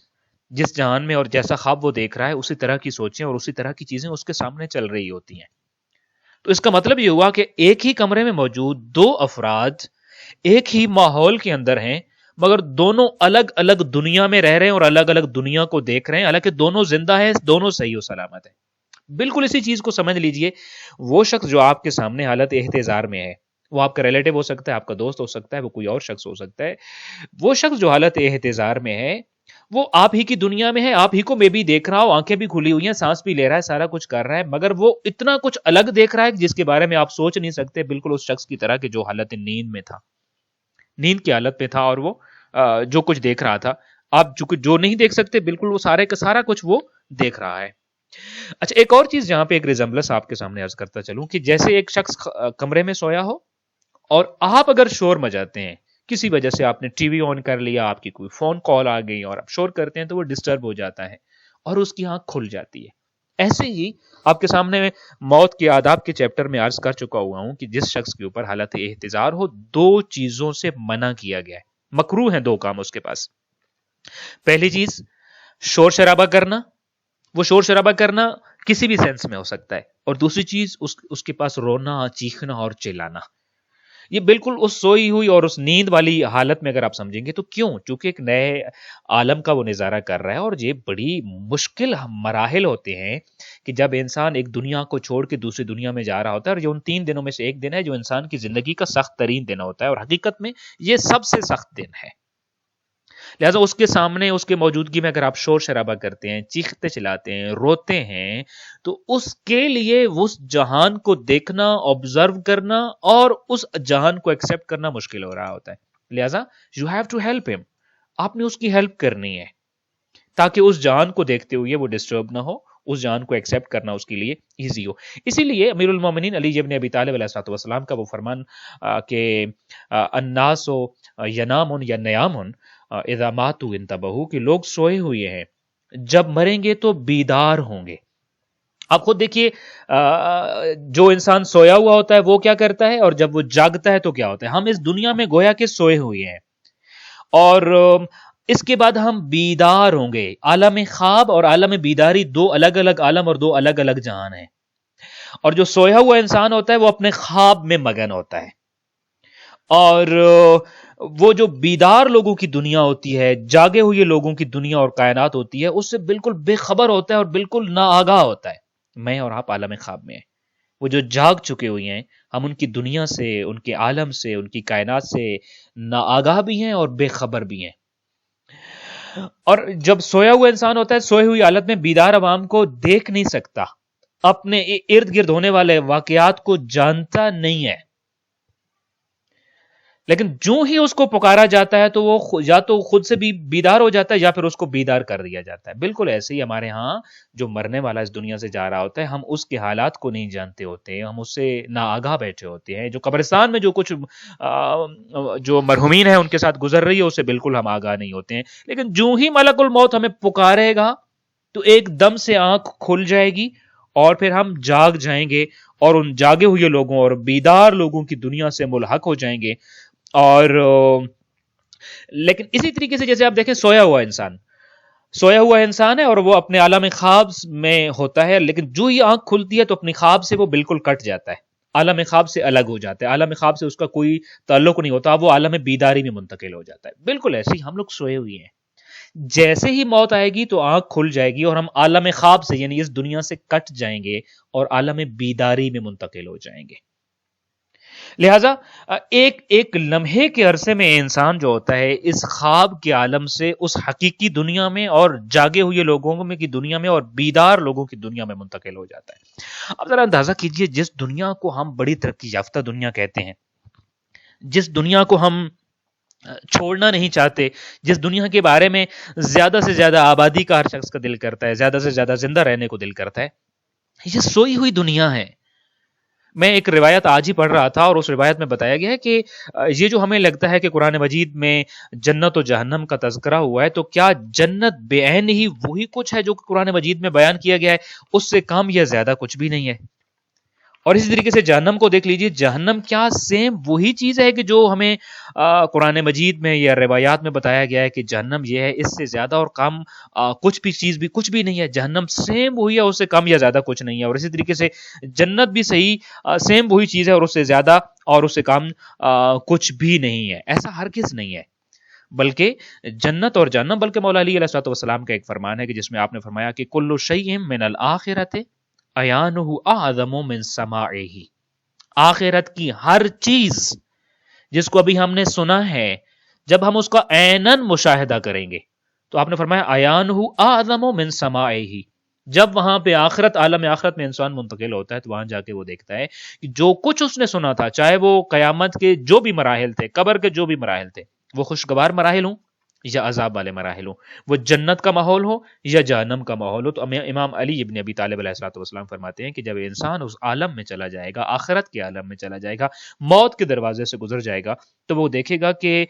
جس جہان میں اور جیسا خواب وہ دیکھ رہا ہے اسی طرح کی سوچیں اور اسی طرح کی چیزیں اس کے سامنے چل رہی ہوتی ہیں. تو اس کا مطلب یہ ہوا کہ ایک ہی کمرے میں موجود دو افراد ایک ہی ماحول کے اندر ہیں, مگر دونوں الگ الگ دنیا میں رہ رہے ہیں اور الگ الگ دنیا کو دیکھ رہے ہیں, حالانکہ دونوں زندہ ہیں, دونوں صحیح و سلامت ہیں. بالکل اسی چیز کو سمجھ لیجئے, وہ شخص جو آپ کے سامنے حالت احتضار میں ہے, وہ آپ کا ریلیٹو ہو سکتا ہے, آپ کا دوست ہو سکتا ہے, وہ کوئی اور شخص ہو سکتا ہے. وہ شخص جو حالت احتضار میں ہے وہ آپ ہی کی دنیا میں ہے, آپ ہی کو میں بھی دیکھ رہا ہوں, آنکھیں بھی کھلی ہوئی ہیں, سانس بھی لے رہا ہے, سارا کچھ کر رہا ہے, مگر وہ اتنا کچھ الگ دیکھ رہا ہے جس کے بارے میں آپ سوچ نہیں سکتے, بالکل اس شخص کی طرح کہ جو حالت نیند میں تھا, نیند کی حالت میں تھا, اور وہ جو کچھ دیکھ رہا تھا آپ جو نہیں دیکھ سکتے, بالکل وہ سارے کا سارا کچھ وہ دیکھ رہا ہے. اچھا, ایک اور چیز جہاں پہ ایک ریزمبلنس آپ کے سامنے عرض کرتا چلوں کہ جیسے ایک شخص کمرے میں سویا ہو اور آپ اگر شور مچاتے ہیں, کسی وجہ سے آپ نے ٹی وی آن کر لیا, آپ کی کوئی فون کال آ گئی اور آپ شور کرتے ہیں تو وہ ڈسٹرب ہو جاتا ہے اور اس کی آنکھ کھل جاتی ہے. ایسے ہی آپ کے سامنے میں موت کے آداب کے چیپٹر میں عرض کر چکا ہوا ہوں کہ جس شخص کے اوپر حالت احتضار ہو, دو چیزوں سے منع کیا گیا ہے, مکروہ ہیں دو کام اس کے پاس. پہلی چیز شور شرابہ کرنا, وہ شور شرابہ کرنا کسی بھی سینس میں ہو سکتا ہے, اور دوسری چیز اس کے پاس رونا, چیخنا اور چلانا. یہ بالکل اس سوئی ہوئی اور اس نیند والی حالت میں اگر آپ سمجھیں گے تو کیوں, چونکہ ایک نئے عالم کا وہ نظارہ کر رہا ہے, اور یہ بڑی مشکل مراحل ہوتے ہیں کہ جب انسان ایک دنیا کو چھوڑ کے دوسری دنیا میں جا رہا ہوتا ہے, اور یہ ان 3 دنوں میں سے ایک دن ہے جو انسان کی زندگی کا سخت ترین دن ہوتا ہے, اور حقیقت میں یہ سب سے سخت دن ہے. لہٰذا اس کے سامنے, اس کے موجودگی میں اگر آپ شور شرابہ کرتے ہیں, چیختے چلاتے ہیں, روتے ہیں, تو اس کے لیے اس جہان کو دیکھنا, آبزرو کرنا اور اس جہان کو ایکسپٹ کرنا مشکل ہو رہا ہوتا ہے. لہٰذا یو ہیو ٹو ہیلپ ہم, آپ نے اس کی ہیلپ کرنی ہے تاکہ اس جہان کو دیکھتے ہوئے وہ ڈسٹرب نہ ہو, اس جہان کو ایکسپٹ کرنا اس کے لیے ایزی ہو. اسی لیے امیر المومنین علی ابن ابی طالب علیہ الصلوۃ والسلام کا وہ فرمان کہ الناس ینامون یا نیامون اذا ماتوا انتبہوا, کہ لوگ سوئے ہوئے ہیں, جب مریں گے تو بیدار ہوں گے. آپ خود دیکھیے, جو انسان سویا ہوا ہوتا ہے وہ کیا کرتا ہے, اور جب وہ جاگتا ہے تو کیا ہوتا ہے. ہم اس دنیا میں گویا کہ سوئے ہوئے ہیں, اور اس کے بعد ہم بیدار ہوں گے. عالم خواب اور عالم بیداری دو الگ الگ عالم اور دو الگ الگ جہان ہیں, اور جو سویا ہوا انسان ہوتا ہے وہ اپنے خواب میں مگن ہوتا ہے, اور وہ جو بیدار لوگوں کی دنیا ہوتی ہے, جاگے ہوئے لوگوں کی دنیا اور کائنات ہوتی ہے, اس سے بالکل بے خبر ہوتا ہے اور بالکل ناآگاہ ہوتا ہے. میں اور آپ عالم خواب میں ہیں, وہ جو جاگ چکے ہوئے ہیں, ہم ان کی دنیا سے, ان کے عالم سے, ان کی کائنات سے ناآگاہ بھی ہیں اور بے خبر بھی ہیں. اور جب سویا ہوا انسان ہوتا ہے, سوئے ہوئی حالت میں بیدار عوام کو دیکھ نہیں سکتا, اپنے ارد گرد ہونے والے واقعات کو جانتا نہیں ہے, لیکن جو ہی اس کو پکارا جاتا ہے تو وہ یا تو خود سے بھی بیدار ہو جاتا ہے یا پھر اس کو بیدار کر دیا جاتا ہے. بالکل ایسے ہی ہمارے ہاں جو مرنے والا اس دنیا سے جا رہا ہوتا ہے, ہم اس کے حالات کو نہیں جانتے ہوتے, ہم اس سے ناآگاہ بیٹھے ہوتے ہیں. جو قبرستان میں جو کچھ جو مرحومین ہیں ان کے ساتھ گزر رہی ہے اس سے بالکل ہم آگاہ نہیں ہوتے ہیں, لیکن جو ہی ملک الموت ہمیں پکارے گا تو ایک دم سے آنکھ کھل جائے گی اور پھر ہم جاگ جائیں گے, اور ان جاگے ہوئے لوگوں اور بیدار لوگوں کی دنیا سے ملحق ہو جائیں گے. اور لیکن اسی طریقے سے جیسے آپ دیکھیں, سویا ہوا انسان ہے اور وہ اپنے عالم خواب میں ہوتا ہے, لیکن جو ہی آنکھ کھلتی ہے تو اپنی خواب سے وہ بالکل کٹ جاتا ہے, عالم خواب سے الگ ہو جاتا ہے, عالم خواب سے اس کا کوئی تعلق نہیں ہوتا, وہ عالم بیداری میں منتقل ہو جاتا ہے. بالکل ایسے ہی ہم لوگ سوئے ہوئے ہیں, جیسے ہی موت آئے گی تو آنکھ کھل جائے گی اور ہم عالم خواب سے یعنی اس دنیا سے کٹ جائیں گے اور عالم بیداری میں منتقل ہو جائیں گے. لہذا ایک لمحے کے عرصے میں انسان جو ہوتا ہے اس خواب کے عالم سے اس حقیقی دنیا میں اور جاگے ہوئے لوگوں میں کی دنیا میں اور بیدار لوگوں کی دنیا میں منتقل ہو جاتا ہے. اب ذرا اندازہ کیجئے, جس دنیا کو ہم بڑی ترقی یافتہ دنیا کہتے ہیں, جس دنیا کو ہم چھوڑنا نہیں چاہتے، جس دنیا کے بارے میں زیادہ سے زیادہ آبادی کا ہر شخص کا دل کرتا ہے، زیادہ سے زیادہ زندہ رہنے کو دل کرتا ہے، یہ سوئی ہوئی دنیا ہے۔ میں ایک روایت آج ہی پڑھ رہا تھا اور اس روایت میں بتایا گیا ہے کہ یہ جو ہمیں لگتا ہے کہ قرآن مجید میں جنت و جہنم کا تذکرہ ہوا ہے، تو کیا جنت بے عین ہی وہی کچھ ہے جو قرآن مجید میں بیان کیا گیا ہے؟ اس سے کم یا زیادہ کچھ بھی نہیں ہے۔ اور اسی طریقے سے جہنم کو دیکھ لیجئے، جہنم کیا سیم وہی چیز ہے کہ جو ہمیں قرآن مجید میں یا روایات میں بتایا گیا ہے کہ جہنم یہ ہے، اس سے زیادہ اور کم کچھ بھی چیز بھی کچھ بھی نہیں ہے۔ جہنم سیم وہی ہے، اس سے کم یا زیادہ کچھ نہیں ہے۔ اور اسی طریقے سے جنت بھی صحیح سیم وہی چیز ہے اور اس سے زیادہ اور اس سے کم کچھ بھی نہیں ہے۔ ایسا ہرگز نہیں ہے، بلکہ جنت اور جہنم، بلکہ مولا علی علیہ السلام کا ایک فرمان ہے کہ جس میں آپ نے فرمایا کہ کل شیء من الآخرۃ عیانہ اعظم من سماعہ، آخرت کی ہر چیز جس کو ابھی ہم نے سنا ہے، جب ہم اس کا عیناً مشاہدہ کریں گے تو آپ نے فرمایا عیانہ اعظم من سماعہ، جب وہاں پہ آخرت، عالم آخرت میں انسان منتقل ہوتا ہے تو وہاں جا کے وہ دیکھتا ہے کہ جو کچھ اس نے سنا تھا، چاہے وہ قیامت کے جو بھی مراحل تھے، قبر کے جو بھی مراحل تھے، وہ خوشگوار مراحل ہوں یا عذاب والے مراحل ہوں، وہ جنت کا ماحول ہو یا جہنم کا ماحول ہو، تو امام علی ابن ابی طالب علیہ الصلوۃ والسلام فرماتے ہیں کہ جب انسان اس عالم میں چلا جائے گا، آخرت کے عالم میں چلا جائے گا، موت کے دروازے سے گزر جائے گا، تو وہ دیکھے گا کہ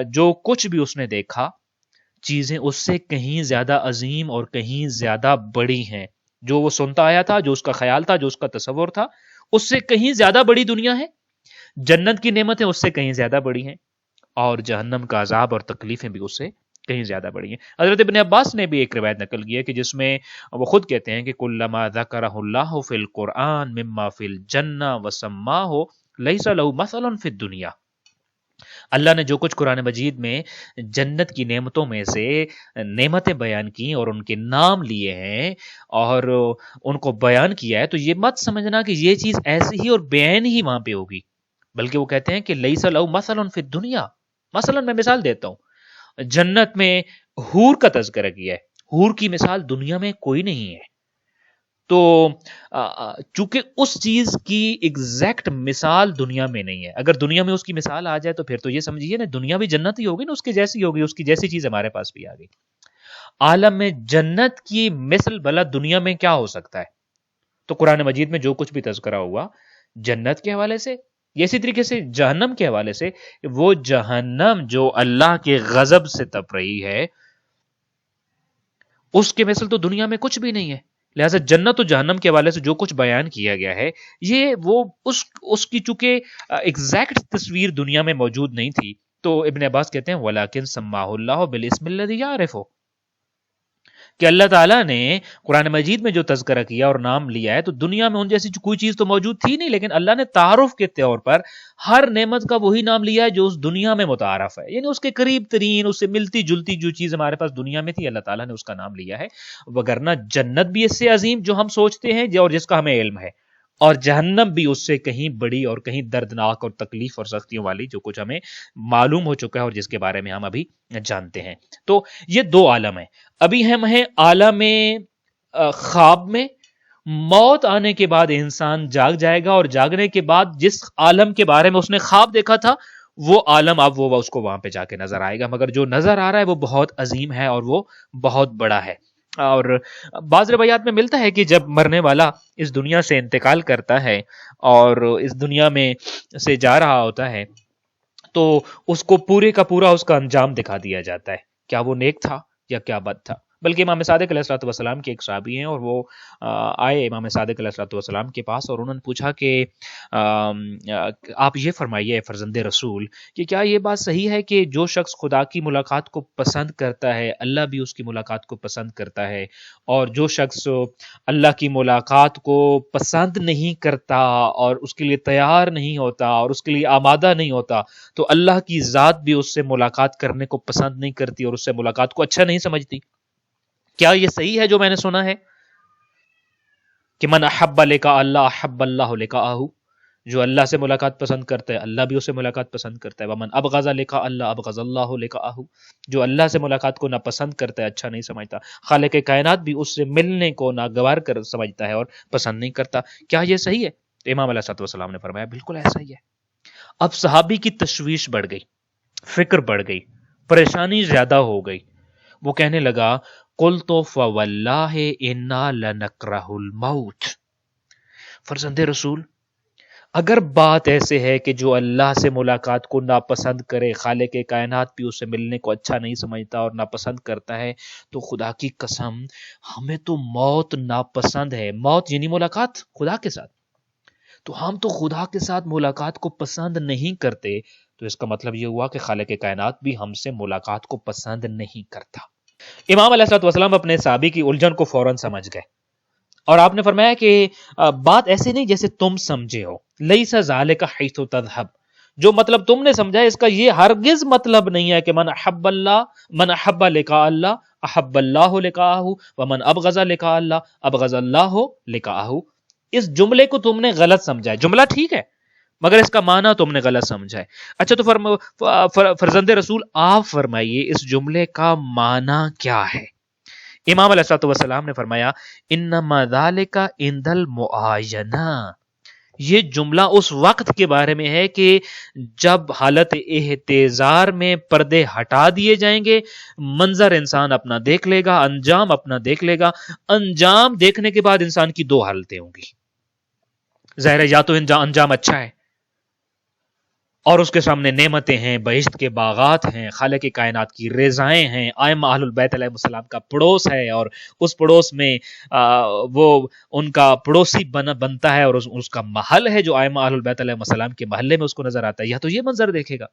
جو کچھ بھی اس نے دیکھا، چیزیں اس سے کہیں زیادہ عظیم اور کہیں زیادہ بڑی ہیں۔ جو وہ سنتا آیا تھا، جو اس کا خیال تھا، جو اس کا تصور تھا، اس سے کہیں زیادہ بڑی دنیا ہے۔ جنت کی نعمتیں اس سے کہیں زیادہ بڑی ہیں اور جہنم کا عذاب اور تکلیفیں بھی اس سے کہیں زیادہ بڑی ہیں۔ حضرت ابن عباس نے بھی ایک روایت نقل کی ہے کہ جس میں وہ خود کہتے ہیں کہ کلما ذکرہ اللہ فی القرآن مما فی الجنہ وسماہ لیس لہ مثل فی الدنیا، اللہ نے جو کچھ قرآن مجید میں جنت کی نعمتوں میں سے نعمتیں بیان کی اور ان کے نام لیے ہیں اور ان کو بیان کیا ہے، تو یہ مت سمجھنا کہ یہ چیز ایسی ہی اور بین ہی وہاں پہ ہوگی، بلکہ وہ کہتے ہیں کہ لیس لہ مثل فی الدنیا۔ مثلا میں مثال دیتا ہوں، جنت میں حور کا تذکرہ کیا ہے، حور کی مثال دنیا میں کوئی نہیں ہے۔ تو چونکہ اس چیز کی ایگزیکٹ مثال دنیا میں نہیں ہے، اگر دنیا میں اس کی مثال آ جائے تو پھر تو یہ سمجھیے نا دنیا بھی جنت ہی ہوگی نا، اس کی جیسی ہوگی، اس کی جیسی چیز ہمارے پاس بھی آ گئی۔ عالم میں جنت کی مثل بھلا دنیا میں کیا ہو سکتا ہے؟ تو قرآن مجید میں جو کچھ بھی تذکرہ ہوا جنت کے حوالے سے، اسی طریقے سے جہنم کے حوالے سے، وہ جہنم جو اللہ کے غضب سے تپ رہی ہے، اس کے مثل تو دنیا میں کچھ بھی نہیں ہے۔ لہذا جنت و جہنم کے حوالے سے جو کچھ بیان کیا گیا ہے، یہ وہ اس کی چونکہ ایگزیکٹ تصویر دنیا میں موجود نہیں تھی، تو ابن عباس کہتے ہیں وَلَكِنْ سَمَّاهُ اللَّهُ بِالْإِسْمِ الَّذِي يَعْرِفُهُ، کہ اللہ تعالیٰ نے قرآن مجید میں جو تذکرہ کیا اور نام لیا ہے، تو دنیا میں ان جیسی کوئی چیز تو موجود تھی نہیں، لیکن اللہ نے تعارف کے طور پر ہر نعمت کا وہی نام لیا ہے جو اس دنیا میں متعارف ہے، یعنی اس کے قریب ترین، اس سے ملتی جلتی جو چیز ہمارے پاس دنیا میں تھی، اللہ تعالیٰ نے اس کا نام لیا ہے۔ وگرنہ جنت بھی اس سے عظیم جو ہم سوچتے ہیں اور جس کا ہمیں علم ہے، اور جہنم بھی اس سے کہیں بڑی اور کہیں دردناک اور تکلیف اور سختیوں والی، جو کچھ ہمیں معلوم ہو چکا ہے اور جس کے بارے میں ہم ابھی جانتے ہیں۔ تو یہ دو عالم ہیں۔ ابھی ہم ہیں عالم خواب میں، موت آنے کے بعد انسان جاگ جائے گا اور جاگنے کے بعد جس عالم کے بارے میں اس نے خواب دیکھا تھا، وہ عالم اب وہ اس کو وہاں پہ جا کے نظر آئے گا، مگر جو نظر آ رہا ہے وہ بہت عظیم ہے اور وہ بہت بڑا ہے۔ اور بعض روایات میں ملتا ہے کہ جب مرنے والا اس دنیا سے انتقال کرتا ہے اور اس دنیا میں سے جا رہا ہوتا ہے، تو اس کو پورے کا پورا اس کا انجام دکھا دیا جاتا ہے، کیا وہ نیک تھا یا کیا بد تھا۔ بلکہ امام صادق علیہ الصلوۃ والسلام کے ایک صحابی ہیں اور وہ آئے امام صادق علیہ الصلوۃ والسلام کے پاس اور انہوں نے پوچھا کہ آپ یہ فرمائیے فرزند رسول کہ کیا یہ بات صحیح ہے کہ جو شخص خدا کی ملاقات کو پسند کرتا ہے، اللہ بھی اس کی ملاقات کو پسند کرتا ہے، اور جو شخص اللہ کی ملاقات کو پسند نہیں کرتا اور اس کے لیے تیار نہیں ہوتا اور اس کے لیے آمادہ نہیں ہوتا، تو اللہ کی ذات بھی اس سے ملاقات کرنے کو پسند نہیں کرتی اور اس سے ملاقات کو اچھا نہیں سمجھتی؟ کیا یہ صحیح ہے جو میں نے سنا ہے کہ من احب لقاء اللہ احب اللہ لقاءہ، جو اللہ سے ملاقات پسند کرتا ہے اللہ بھی اسے ملاقات پسند کرتا ہے، ومن ابغض لقاء اللہ ابغض اللہ لقاءہ، جو اللہ سے ملاقات کو ناپسند کرتا ہے، اچھا نہیں سمجھتا، خالق کائنات بھی اس سے ملنے کو ناگوار کر سمجھتا ہے اور پسند نہیں کرتا۔ کیا یہ صحیح ہے؟ تو امام علیہ الصلوۃ والسلام نے فرمایا بالکل ایسا ہی ہے۔ اب صحابی کی تشویش بڑھ گئی، فکر بڑھ گئی، پریشانی زیادہ ہو گئی. وہ کہنے لگا قلت فواللہ انا لنکرہ الموت. فرزند رسول، اگر بات ایسے ہے کہ جو اللہ سے ملاقات کو ناپسند کرے، خالق کائنات بھی اسے ملنے کو اچھا نہیں سمجھتا اور ناپسند کرتا ہے، تو خدا کی قسم ہمیں تو موت ناپسند ہے. موت یعنی ملاقات خدا کے ساتھ، تو ہم تو خدا کے ساتھ ملاقات کو پسند نہیں کرتے. تو اس کا مطلب یہ ہوا کہ خالق کائنات بھی ہم سے ملاقات کو پسند نہیں کرتا. امام علیہ الصلوۃ والسلام اپنے صحابی کی الجھن کو فوراً سمجھ گئے اور آپ نے فرمایا کہ بات ایسے نہیں جیسے تم سمجھے ہو. لیس ذالک حیث تذہب، جو مطلب تم نے سمجھا اس کا یہ ہرگز مطلب نہیں ہے کہ من احب لقاء اللہ احب اللہ لقاءہ ومن ابغض لقاء اللہ ابغض اللہ لقاءہ. اس جملے کو تم نے غلط سمجھا ہے. جملہ ٹھیک ہے مگر اس کا معنی تم نے غلط سمجھا ہے. اچھا تو فرزند رسول آپ فرمائیے اس جملے کا معنی کیا ہے؟ امام علیہ الصلوۃ والسلام نے فرمایا انما ذالک عند المعاینہ. یہ جملہ اس وقت کے بارے میں ہے کہ جب حالت احتضار میں پردے ہٹا دیے جائیں گے، منظر انسان اپنا دیکھ لے گا، انجام اپنا دیکھ لے گا. انجام دیکھنے کے بعد انسان کی دو حالتیں ہوں گی. ظاہر ہے یا تو انجام اچھا ہے اور اس کے سامنے نعمتیں ہیں، بہشت کے باغات ہیں، خالق کی کائنات کی رضائیں ہیں، ائمہ اہل البیت علیہ السلام کا پڑوس ہے اور اس پڑوس میں وہ ان کا پڑوسی بنتا ہے اور اس کا محل ہے جو ائمہ اہل البیت علیہ السلام کے محلے میں اس کو نظر آتا ہے. یا تو یہ منظر دیکھے گا.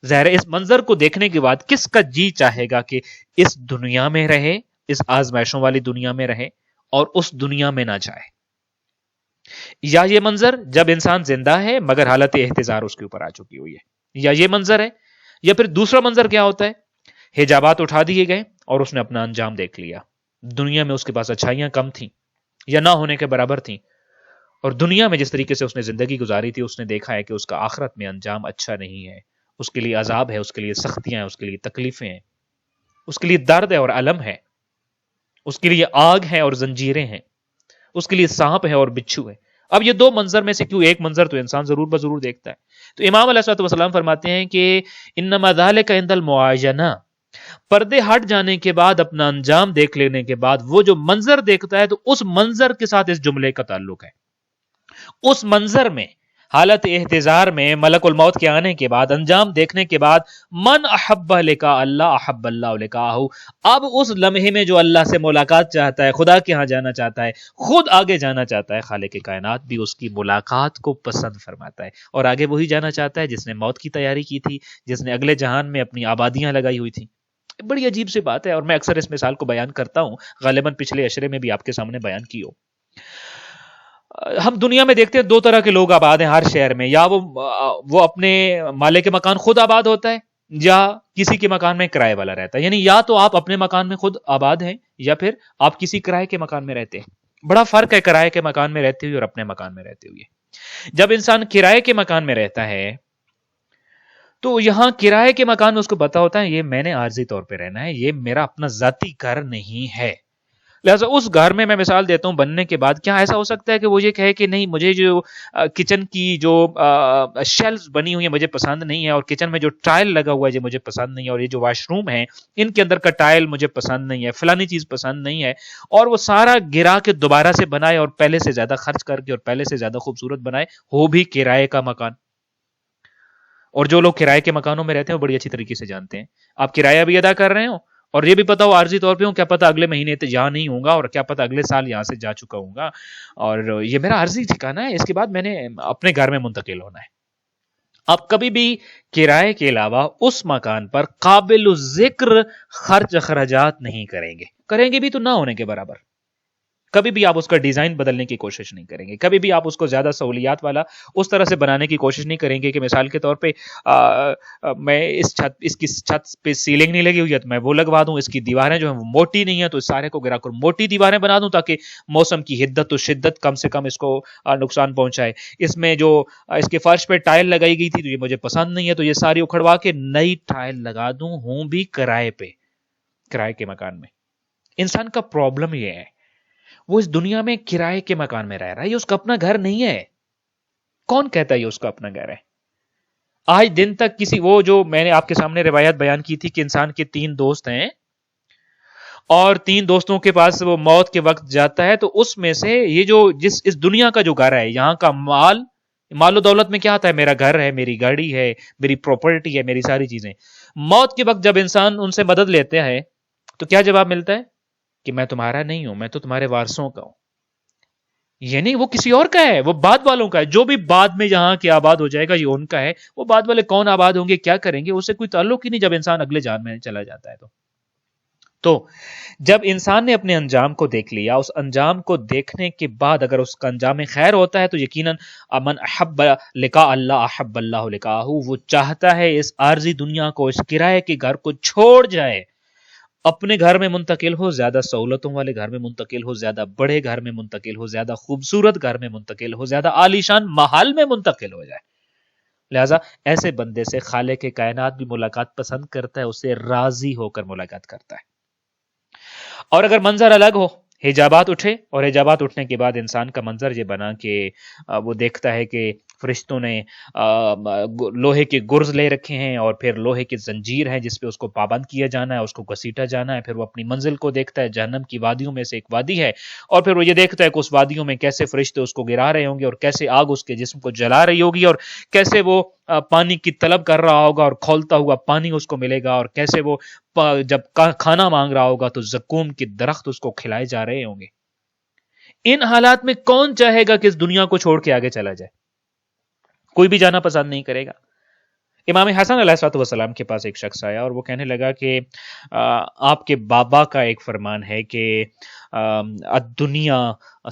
ظاہر ہے اس منظر کو دیکھنے کے بعد کس کا جی چاہے گا کہ اس دنیا میں رہے، اس آزمائشوں والی دنیا میں رہے اور اس دنیا میں نہ جائے. یا یہ منظر جب انسان زندہ ہے مگر حالت احتضار اس کے اوپر آ چکی ہوئی ہے، یا یہ منظر ہے. یا پھر دوسرا منظر کیا ہوتا ہے، حجابات اٹھا دیے گئے اور اس نے اپنا انجام دیکھ لیا. دنیا میں اس کے پاس اچھائیاں کم تھیں یا نہ ہونے کے برابر تھیں، اور دنیا میں جس طریقے سے اس نے زندگی گزاری تھی اس نے دیکھا ہے کہ اس کا آخرت میں انجام اچھا نہیں ہے. اس کے لیے عذاب ہے، اس کے لیے سختیاں ہیں، اس کے لیے تکلیفیں ہیں، اس کے لیے درد ہے اور الم ہے، اس کے لیے آگ ہے اور زنجیریں ہیں، اس کے لیے سانپ ہے اور بچھو ہے. اب یہ دو منظر میں سے کیوں ایک منظر تو انسان ضرور بضرور دیکھتا ہے. تو امام علیہ الصلوۃ والسلام فرماتے ہیں کہ انما ذالک عند المعاینہ، پردے ہٹ جانے کے بعد اپنا انجام دیکھ لینے کے بعد وہ جو منظر دیکھتا ہے تو اس منظر کے ساتھ اس جملے کا تعلق ہے. اس منظر میں حالت احتضار میں ملک الموت کے آنے کے بعد انجام دیکھنے کے بعد من احب لقاء اللہ احب اللہ لقاءہ، اب اس لمحے میں جو اللہ سے ملاقات چاہتا ہے، خدا کے ہاں جانا چاہتا ہے، خود آگے جانا چاہتا ہے، خالق کائنات بھی اس کی ملاقات کو پسند فرماتا ہے. اور آگے وہی جانا چاہتا ہے جس نے موت کی تیاری کی تھی، جس نے اگلے جہان میں اپنی آبادیاں لگائی ہوئی تھیں. بڑی عجیب سی بات ہے اور میں اکثر اس مثال کو بیان کرتا ہوں، غالباً پچھلے عشرے میں بھی آپ کے سامنے بیان کی ہو. ہم دنیا میں دیکھتے ہیں دو طرح کے لوگ آباد ہیں ہر شہر میں، یا وہ اپنے مالک کے مکان خود آباد ہوتا ہے یا کسی کے مکان میں کرائے والا رہتا ہے. یعنی یا تو آپ اپنے مکان میں خود آباد ہیں یا پھر آپ کسی کرائے کے مکان میں رہتے ہیں. بڑا فرق ہے کرائے کے مکان میں رہتے ہوئے اور اپنے مکان میں رہتے ہوئے. جب انسان کرائے کے مکان میں رہتا ہے تو یہاں کرائے کے مکان میں اس کو پتا ہوتا ہے یہ میں نے عارضی طور پہ رہنا ہے، یہ میرا اپنا ذاتی گھر نہیں ہے. لہٰذا اس گھر میں مثال دیتا ہوں بننے کے بعد کیا ایسا ہو سکتا ہے کہ وہ یہ کہے کہ نہیں مجھے جو کچن کی جو شیلفز بنی ہوئی ہیں مجھے پسند نہیں ہے، اور کچن میں جو ٹائل لگا ہوا ہے یہ مجھے پسند نہیں ہے، اور یہ جو واش روم ہے ان کے اندر کا ٹائل مجھے پسند نہیں ہے، فلانی چیز پسند نہیں ہے، اور وہ سارا گرا کے دوبارہ سے بنائے اور پہلے سے زیادہ خرچ کر کے اور پہلے سے زیادہ خوبصورت بنائے، ہو بھی کرائے کا مکان. اور جو لوگ کرائے کے مکانوں میں رہتے ہیں وہ بڑی اچھی طریقے سے جانتے ہیں آپ کرایہ بھی ادا کر رہے ہو اور یہ بھی پتا ہو عارضی طور پہ ہوں، کیا پتا اگلے مہینے یہاں نہیں ہوں گا اور کیا پتا اگلے سال یہاں سے جا چکا ہوں گا، اور یہ میرا عارضی ٹھکانہ ہے، اس کے بعد میں نے اپنے گھر میں منتقل ہونا ہے. آپ کبھی بھی کرائے کے علاوہ اس مکان پر قابل ذکر خرچ اخراجات نہیں کریں گے، کریں گے بھی تو نہ ہونے کے برابر. کبھی بھی آپ اس کا ڈیزائن بدلنے کی کوشش نہیں کریں گے، کبھی بھی آپ اس کو زیادہ سہولیات والا اس طرح سے بنانے کی کوشش نہیں کریں گے کہ مثال کے طور پہ میں اس کی چھت پہ سیلنگ نہیں لگی ہوئی ہے تو میں وہ لگوا دوں، اس کی دیواریں جو ہیں وہ موٹی نہیں ہیں تو اس سارے کو گرا کر موٹی دیواریں بنا دوں تاکہ موسم کی حدت و شدت کم سے کم اس کو نقصان پہنچائے. اس میں جو اس کے فرش پہ ٹائل لگائی گئی تھی تو یہ مجھے پسند نہیں ہے تو یہ ساری اکھڑوا کے نئی ٹائل لگا دوں، ہوں بھی کرائے پہ، کرائے کے مکان میں. انسان کا پرابلم یہ ہے وہ اس دنیا میں کرائے کے مکان میں رہ رہا ہے، یہ اس کا اپنا گھر نہیں ہے. کون کہتا ہے یہ اس کا اپنا گھر ہے؟ آج دن تک کسی، وہ جو میں نے آپ کے سامنے روایت بیان کی تھی کہ انسان کے 3 دوست ہیں اور 3 دوستوں کے پاس وہ موت کے وقت جاتا ہے، تو اس میں سے یہ جو اس دنیا کا جو گھر ہے، یہاں کا مال و دولت میں کیا آتا ہے؟ میرا گھر ہے، میری گاڑی ہے، میری پراپرٹی ہے، میری ساری چیزیں. موت کے وقت جب انسان ان سے مدد لیتے ہیں تو کیا جواب ملتا ہے؟ کہ میں تمہارا نہیں ہوں، میں تو تمہارے وارثوں کا ہوں. یعنی وہ کسی اور کا ہے، وہ بعد والوں کا ہے. جو بھی بعد میں یہاں کے آباد ہو جائے گا یہ ان کا ہے. وہ بعد والے کون آباد ہوں گے، کیا کریں گے، اس سے کوئی تعلق ہی نہیں جب انسان اگلے جان میں چلا جاتا ہے. تو جب انسان نے اپنے انجام کو دیکھ لیا، اس انجام کو دیکھنے کے بعد اگر اس کا انجام خیر ہوتا ہے تو یقیناً من احب لقاء اللہ احب اللہ لقاءہ، وہ چاہتا ہے اس عارضی دنیا کو، اس کرائے کے گھر کو چھوڑ جائے، اپنے گھر میں منتقل ہو، زیادہ سہولتوں والے گھر میں منتقل ہو، زیادہ بڑے گھر میں منتقل ہو، زیادہ خوبصورت گھر میں منتقل ہو، زیادہ عالیشان محل میں منتقل ہو جائے. لہذا ایسے بندے سے خالق کائنات بھی ملاقات پسند کرتا ہے، اسے راضی ہو کر ملاقات کرتا ہے. اور اگر منظر الگ ہو، حجابات اٹھے، اور حجابات اٹھنے کے بعد انسان کا منظر یہ بنا کہ وہ دیکھتا ہے کہ فرشتوں نے لوہے کے گرز لے رکھے ہیں اور پھر لوہے کی زنجیر ہے جس پہ اس کو پابند کیا جانا ہے، اس کو گھسیٹا جانا ہے. پھر وہ اپنی منزل کو دیکھتا ہے، جہنم کی وادیوں میں سے ایک وادی ہے، اور پھر وہ یہ دیکھتا ہے کہ اس وادیوں میں کیسے فرشتے اس کو گرا رہے ہوں گے اور کیسے آگ اس کے جسم کو جلا رہی ہوگی، اور کیسے وہ پانی کی طلب کر رہا ہوگا اور کھولتا ہوا پانی اس کو ملے گا، اور کیسے وہ جب کھانا مانگ رہا ہوگا تو زقوم کے درخت اس کو کھلائے جا رہے ہوں گے. ان حالات میں کون چاہے گا کہ اس دنیا کو چھوڑ کے آگے چلا جائے؟ کوئی بھی جانا پسند نہیں کرے گا. امام حسن علیہ السلام کے پاس ایک شخص آیا اور وہ کہنے لگا کہ آپ کے بابا کا ایک فرمان ہے کہ الدنیا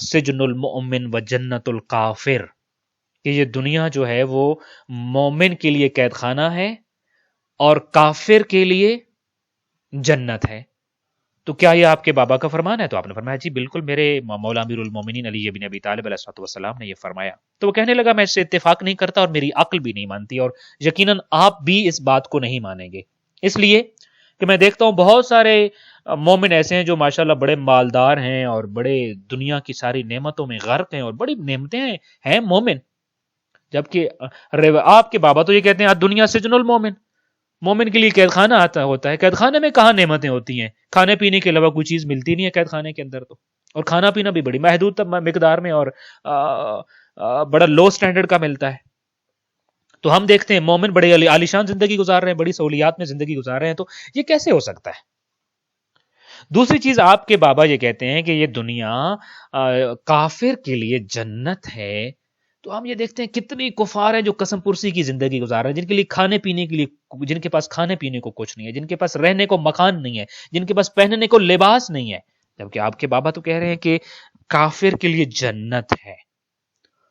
سجن المؤمن و جنت الکافر، کہ یہ دنیا جو ہے وہ مومن کے لیے قید خانہ ہے اور کافر کے لیے جنت ہے. تو کیا یہ آپ کے بابا کا فرمان ہے؟ تو آپ نے فرمایا جی بالکل، میرے مولا امیر المومنین علی بن ابی طالب علیہ السلام نے یہ فرمایا. تو وہ کہنے لگا میں اس سے اتفاق نہیں کرتا اور میری عقل بھی نہیں مانتی، اور یقیناً آپ بھی اس بات کو نہیں مانیں گے. اس لیے کہ میں دیکھتا ہوں بہت سارے مومن ایسے ہیں جو ماشاءاللہ بڑے مالدار ہیں اور بڑے دنیا کی ساری نعمتوں میں غرق ہیں اور بڑی نعمتیں ہیں مومن، جبکہ آپ کے بابا تو یہ کہتے ہیں دنیا سجن المومن، مومن کے لیے قید خانہ ہوتا ہے. قید خانے میں کہاں نعمتیں ہوتی ہیں؟ کھانے پینے کے علاوہ کوئی چیز ملتی نہیں ہے قید خانے کے اندر تو، اور کھانا پینا بھی بڑی محدود مقدار میں اور بڑا لو سٹینڈرڈ کا ملتا ہے. تو ہم دیکھتے ہیں مومن بڑے عالیشان زندگی گزار رہے ہیں، بڑی سہولیات میں زندگی گزار رہے ہیں. تو یہ کیسے ہو سکتا ہے؟ دوسری چیز، آپ کے بابا یہ کہتے ہیں کہ یہ دنیا کافر کے لیے جنت ہے. تو ہم یہ دیکھتے ہیں کتنی کفار ہیں جو قسم پرسی کی زندگی گزار رہے ہیں، جن کے لیے کھانے پینے کے لیے، جن کے پاس کھانے پینے کو کچھ نہیں ہے، جن کے پاس رہنے کو مکان نہیں ہے، جن کے پاس پہننے کو لباس نہیں ہے، جبکہ آپ کے بابا تو کہہ رہے ہیں کہ کافر کے لیے جنت ہے.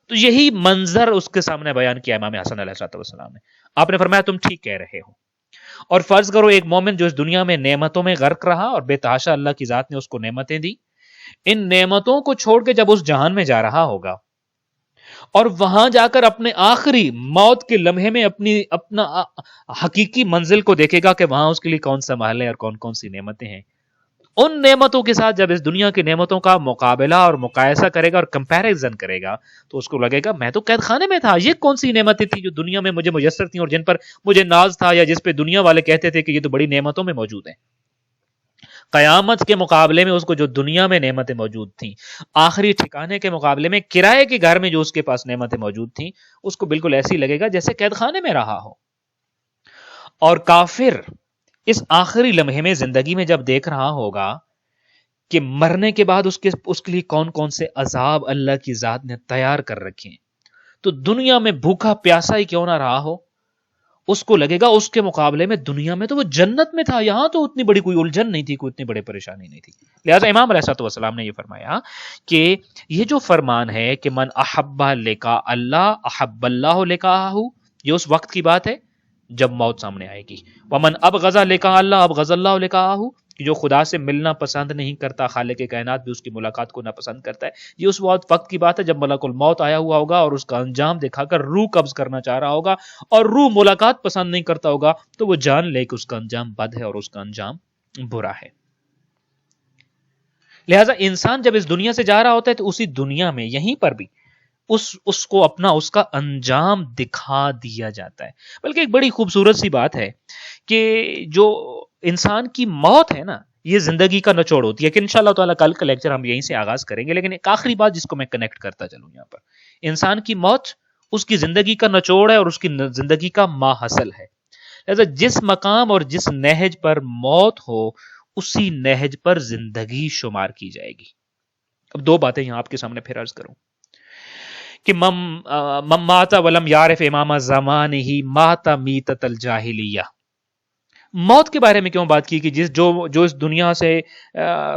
تو یہی منظر اس کے سامنے بیان کیا امام حسن علیہ السلام نے. آپ نے فرمایا تم ٹھیک کہہ رہے ہو. اور فرض کرو ایک مومن جو اس دنیا میں نعمتوں میں غرق رہا اور بے تحاشا اللہ کی ذات نے اس کو نعمتیں دی، ان نعمتوں کو چھوڑ کے جب اس جہان میں جا رہا ہوگا اور وہاں جا کر اپنے آخری موت کے لمحے میں اپنا حقیقی منزل کو دیکھے گا کہ وہاں اس کے لیے کون سا محل ہے اور کون کون سی نعمتیں ہیں. ان نعمتوں کے ساتھ جب اس دنیا کی نعمتوں کا مقابلہ اور مقایسہ کرے گا اور کمپیریزن کرے گا تو اس کو لگے گا میں تو قید خانے میں تھا، یہ کون سی نعمتیں تھیں جو دنیا میں مجھے میسر تھیں اور جن پر مجھے ناز تھا، یا جس پہ دنیا والے کہتے تھے کہ یہ تو بڑی نعمتوں میں موجود ہیں. قیامت کے مقابلے میں اس کو جو دنیا میں نعمتیں موجود تھیں، آخری ٹھکانے کے مقابلے میں کرائے کے گھر میں جو اس کے پاس نعمتیں موجود تھیں، اس کو بالکل ایسی لگے گا جیسے قید خانے میں رہا ہو. اور کافر اس آخری لمحے میں زندگی میں جب دیکھ رہا ہوگا کہ مرنے کے بعد اس کے لیے کون کون سے عذاب اللہ کی ذات نے تیار کر رکھے ہیں، تو دنیا میں بھوکا پیاسا ہی کیوں نہ رہا ہو، اس کو لگے گا اس کے مقابلے میں دنیا میں تو وہ جنت میں تھا، یہاں تو اتنی بڑی کوئی الجھن نہیں تھی، کوئی اتنی بڑی پریشانی نہیں تھی. لہذا امام علیہ السلام نے یہ فرمایا کہ یہ جو فرمان ہے کہ من احب لقاء اللہ احب اللہ لقاءہ، یہ اس وقت کی بات ہے جب موت سامنے آئے گی. ومن ابغض لقاء اللہ ابغض اللہ لقاءہ، جو خدا سے ملنا پسند نہیں کرتا، خالق کائنات بھی اس کی ملاقات کو ناپسند کرتا ہے. یہ اس وقت کی بات ہے جب ملک الموت آیا ہوا ہوگا اور اس کا انجام دکھا کر روح قبض کرنا چاہ رہا ہوگا، اور روح ملاقات پسند نہیں کرتا ہوگا، تو وہ جان لے کہ اس کا انجام بد ہے اور اس کا انجام برا ہے. لہذا انسان جب اس دنیا سے جا رہا ہوتا ہے تو اسی دنیا میں یہیں پر بھی اس کو اپنا اس کا انجام دکھا دیا جاتا ہے. بلکہ ایک بڑی خوبصورت سی بات ہے کہ جو انسان کی موت ہے نا، یہ زندگی کا نچوڑ ہوتی ہے. کہ انشاءاللہ تعالیٰ کل کا لیکچر ہم یہیں سے آغاز کریں گے، لیکن ایک آخری بات جس کو میں کنیکٹ کرتا چلوں یہاں پر، انسان کی موت اس کی زندگی کا نچوڑ ہے اور اس کی زندگی کا ماحصل ہے. لہذا جس مقام اور جس نہج پر موت ہو، اسی نہج پر زندگی شمار کی جائے گی. اب دو باتیں یہاں آپ کے سامنے پھر عرض کروں کہ ماتا ولم یارف امام زمان ہی ماتا میتت الجاہلیہ. موت کے بارے میں کیوں بات کی کہ جو اس دنیا سے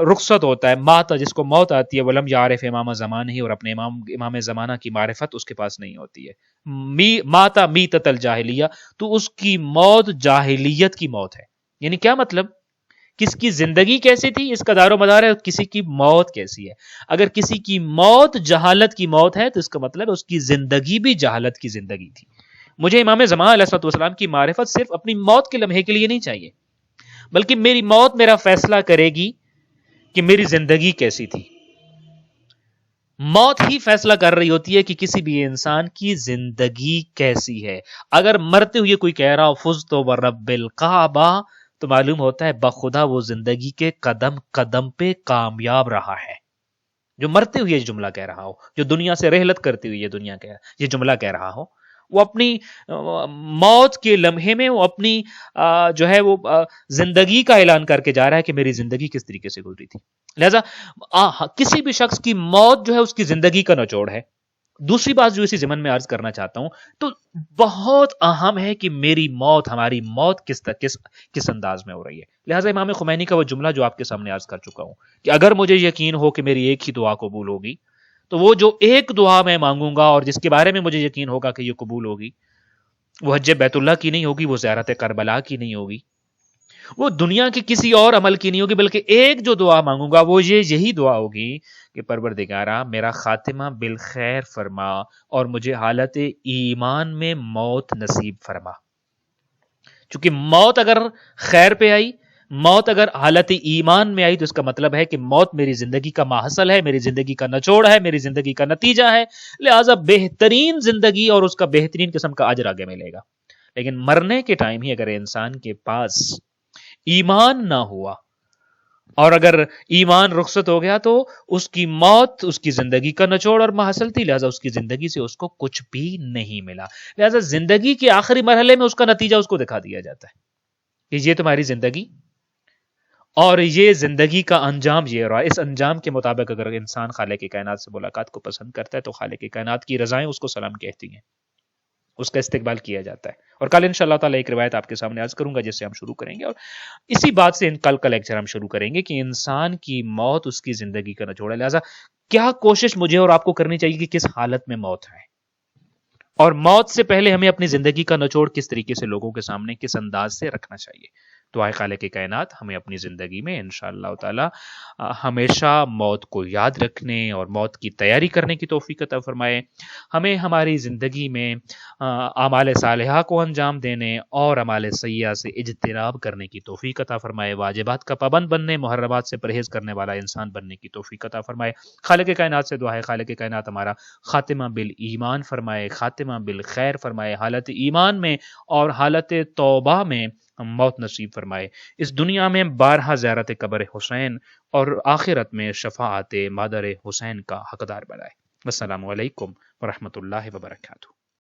رخصت ہوتا ہے، ماتا جس کو موت آتی ہے، ولم یارف امام زمان ہی، اور اپنے امام زمانہ کی معرفت اس کے پاس نہیں ہوتی ہے. ماتا میتت الجاہلیہ، تو اس کی موت جاہلیت کی موت ہے. یعنی کیا مطلب؟ کس کی زندگی کیسی تھی اس کا دار و مدار ہے، کسی کی موت کیسی ہے. اگر کسی کی موت جہالت کی موت ہے تو اس کا مطلب اس کی زندگی بھی جہالت کی زندگی تھی. مجھے امام زمان علیہ السلام کی معرفت صرف اپنی موت کے لمحے کے لیے نہیں چاہیے، بلکہ میری موت میرا فیصلہ کرے گی کہ میری زندگی کیسی تھی. موت ہی فیصلہ کر رہی ہوتی ہے کہ کسی بھی انسان کی زندگی کیسی ہے. اگر مرتے ہوئے کوئی کہہ رہا فزت ورب الکعبہ، تو معلوم ہوتا ہے بخدا وہ زندگی کے قدم قدم پہ کامیاب رہا ہے. جو مرتے ہوئے یہ جملہ کہہ رہا ہو، جو دنیا سے رحلت کرتے ہوئے یہ جملہ کہہ رہا ہو، وہ اپنی موت کے لمحے میں وہ اپنی جو ہے وہ زندگی کا اعلان کر کے جا رہا ہے کہ میری زندگی کس طریقے سے گزری تھی. لہذا کسی بھی شخص کی موت جو ہے اس کی زندگی کا نچوڑ ہے. دوسری بات جو اسی ضمن میں عرض کرنا چاہتا ہوں، تو بہت اہم ہے کہ میری موت، ہماری موت کس انداز میں ہو رہی ہے. لہٰذا امام خمینی کا وہ جملہ جو آپ کے سامنے عرض کر چکا ہوں کہ اگر مجھے یقین ہو کہ میری ایک ہی دعا قبول ہوگی، تو وہ جو ایک دعا میں مانگوں گا اور جس کے بارے میں مجھے یقین ہوگا کہ یہ قبول ہوگی، وہ حج بیت اللہ کی نہیں ہوگی، وہ زیارت کربلا کی نہیں ہوگی، وہ دنیا کے کسی اور عمل کی نہیں ہوگی، بلکہ ایک جو دعا مانگوں گا وہ یہی دعا ہوگی کہ پروردگارا میرا خاتمہ بالخیر فرما اور مجھے حالت ایمان میں موت نصیب فرما. چونکہ موت اگر خیر پہ آئی، موت اگر حالت ایمان میں آئی، تو اس کا مطلب ہے کہ موت میری زندگی کا ماحصل ہے، میری زندگی کا نچوڑ ہے، میری زندگی کا نتیجہ ہے. لہٰذا بہترین زندگی اور اس کا بہترین قسم کا اجر آگے ملے گا. لیکن مرنے کے ٹائم ہی اگر انسان کے پاس ایمان نہ ہوا اور اگر ایمان رخصت ہو گیا، تو اس کی موت اس کی زندگی کا نچوڑ اور ماحصل تھی. لہٰذا اس کی زندگی سے اس کو کچھ بھی نہیں ملا. لہٰذا زندگی کے آخری مرحلے میں اس کا نتیجہ اس کو دکھا دیا جاتا ہے کہ یہ تمہاری زندگی اور یہ زندگی کا انجام یہ رہا. اس انجام کے مطابق اگر انسان خالق کائنات سے ملاقات کو پسند کرتا ہے تو خالق کائنات کی رضائیں اس کو سلام کہتی ہیں، اس کا استقبال کیا جاتا ہے. اور کل انشاءاللہ تعالیٰ ایک روایت آپ کے سامنے عرض کروں گا جس سے ہم شروع کریں گے، اور اسی بات سے کل کا لیکچر ہم شروع کریں گے کہ انسان کی موت اس کی زندگی کا نچوڑ ہے. لہٰذا کیا کوشش مجھے اور آپ کو کرنی چاہیے کہ کس حالت میں موت ہے، اور موت سے پہلے ہمیں اپنی زندگی کا نچوڑ کس طریقے سے لوگوں کے سامنے کس انداز سے رکھنا چاہیے. دعائے خالق کائنات ہمیں اپنی زندگی میں انشاءاللہ تعالی ہمیشہ موت کو یاد رکھنے اور موت کی تیاری کرنے کی توفیق عطا فرمائے. ہمیں ہماری زندگی میں اعمال صالحہ کو انجام دینے اور اعمال سیئہ سے اجتناب کرنے کی توفیق عطا فرمائے. واجبات کا پابند بننے، محرمات سے پرہیز کرنے والا انسان بننے کی توفیق عطا فرمائے. خالق کائنات سے دعا ہے خالق کائنات ہمارا خاتمہ بالایمان فرمائے، خاتمہ بالخیر فرمائے، حالت ایمان میں اور حالت توبہ میں ہم موت نصیب فرمائے. اس دنیا میں 12 زیارت قبر حسین اور آخرت میں شفاعت مادر حسین کا حقدار بنائے. السلام علیکم ورحمۃ اللہ وبرکاتہ.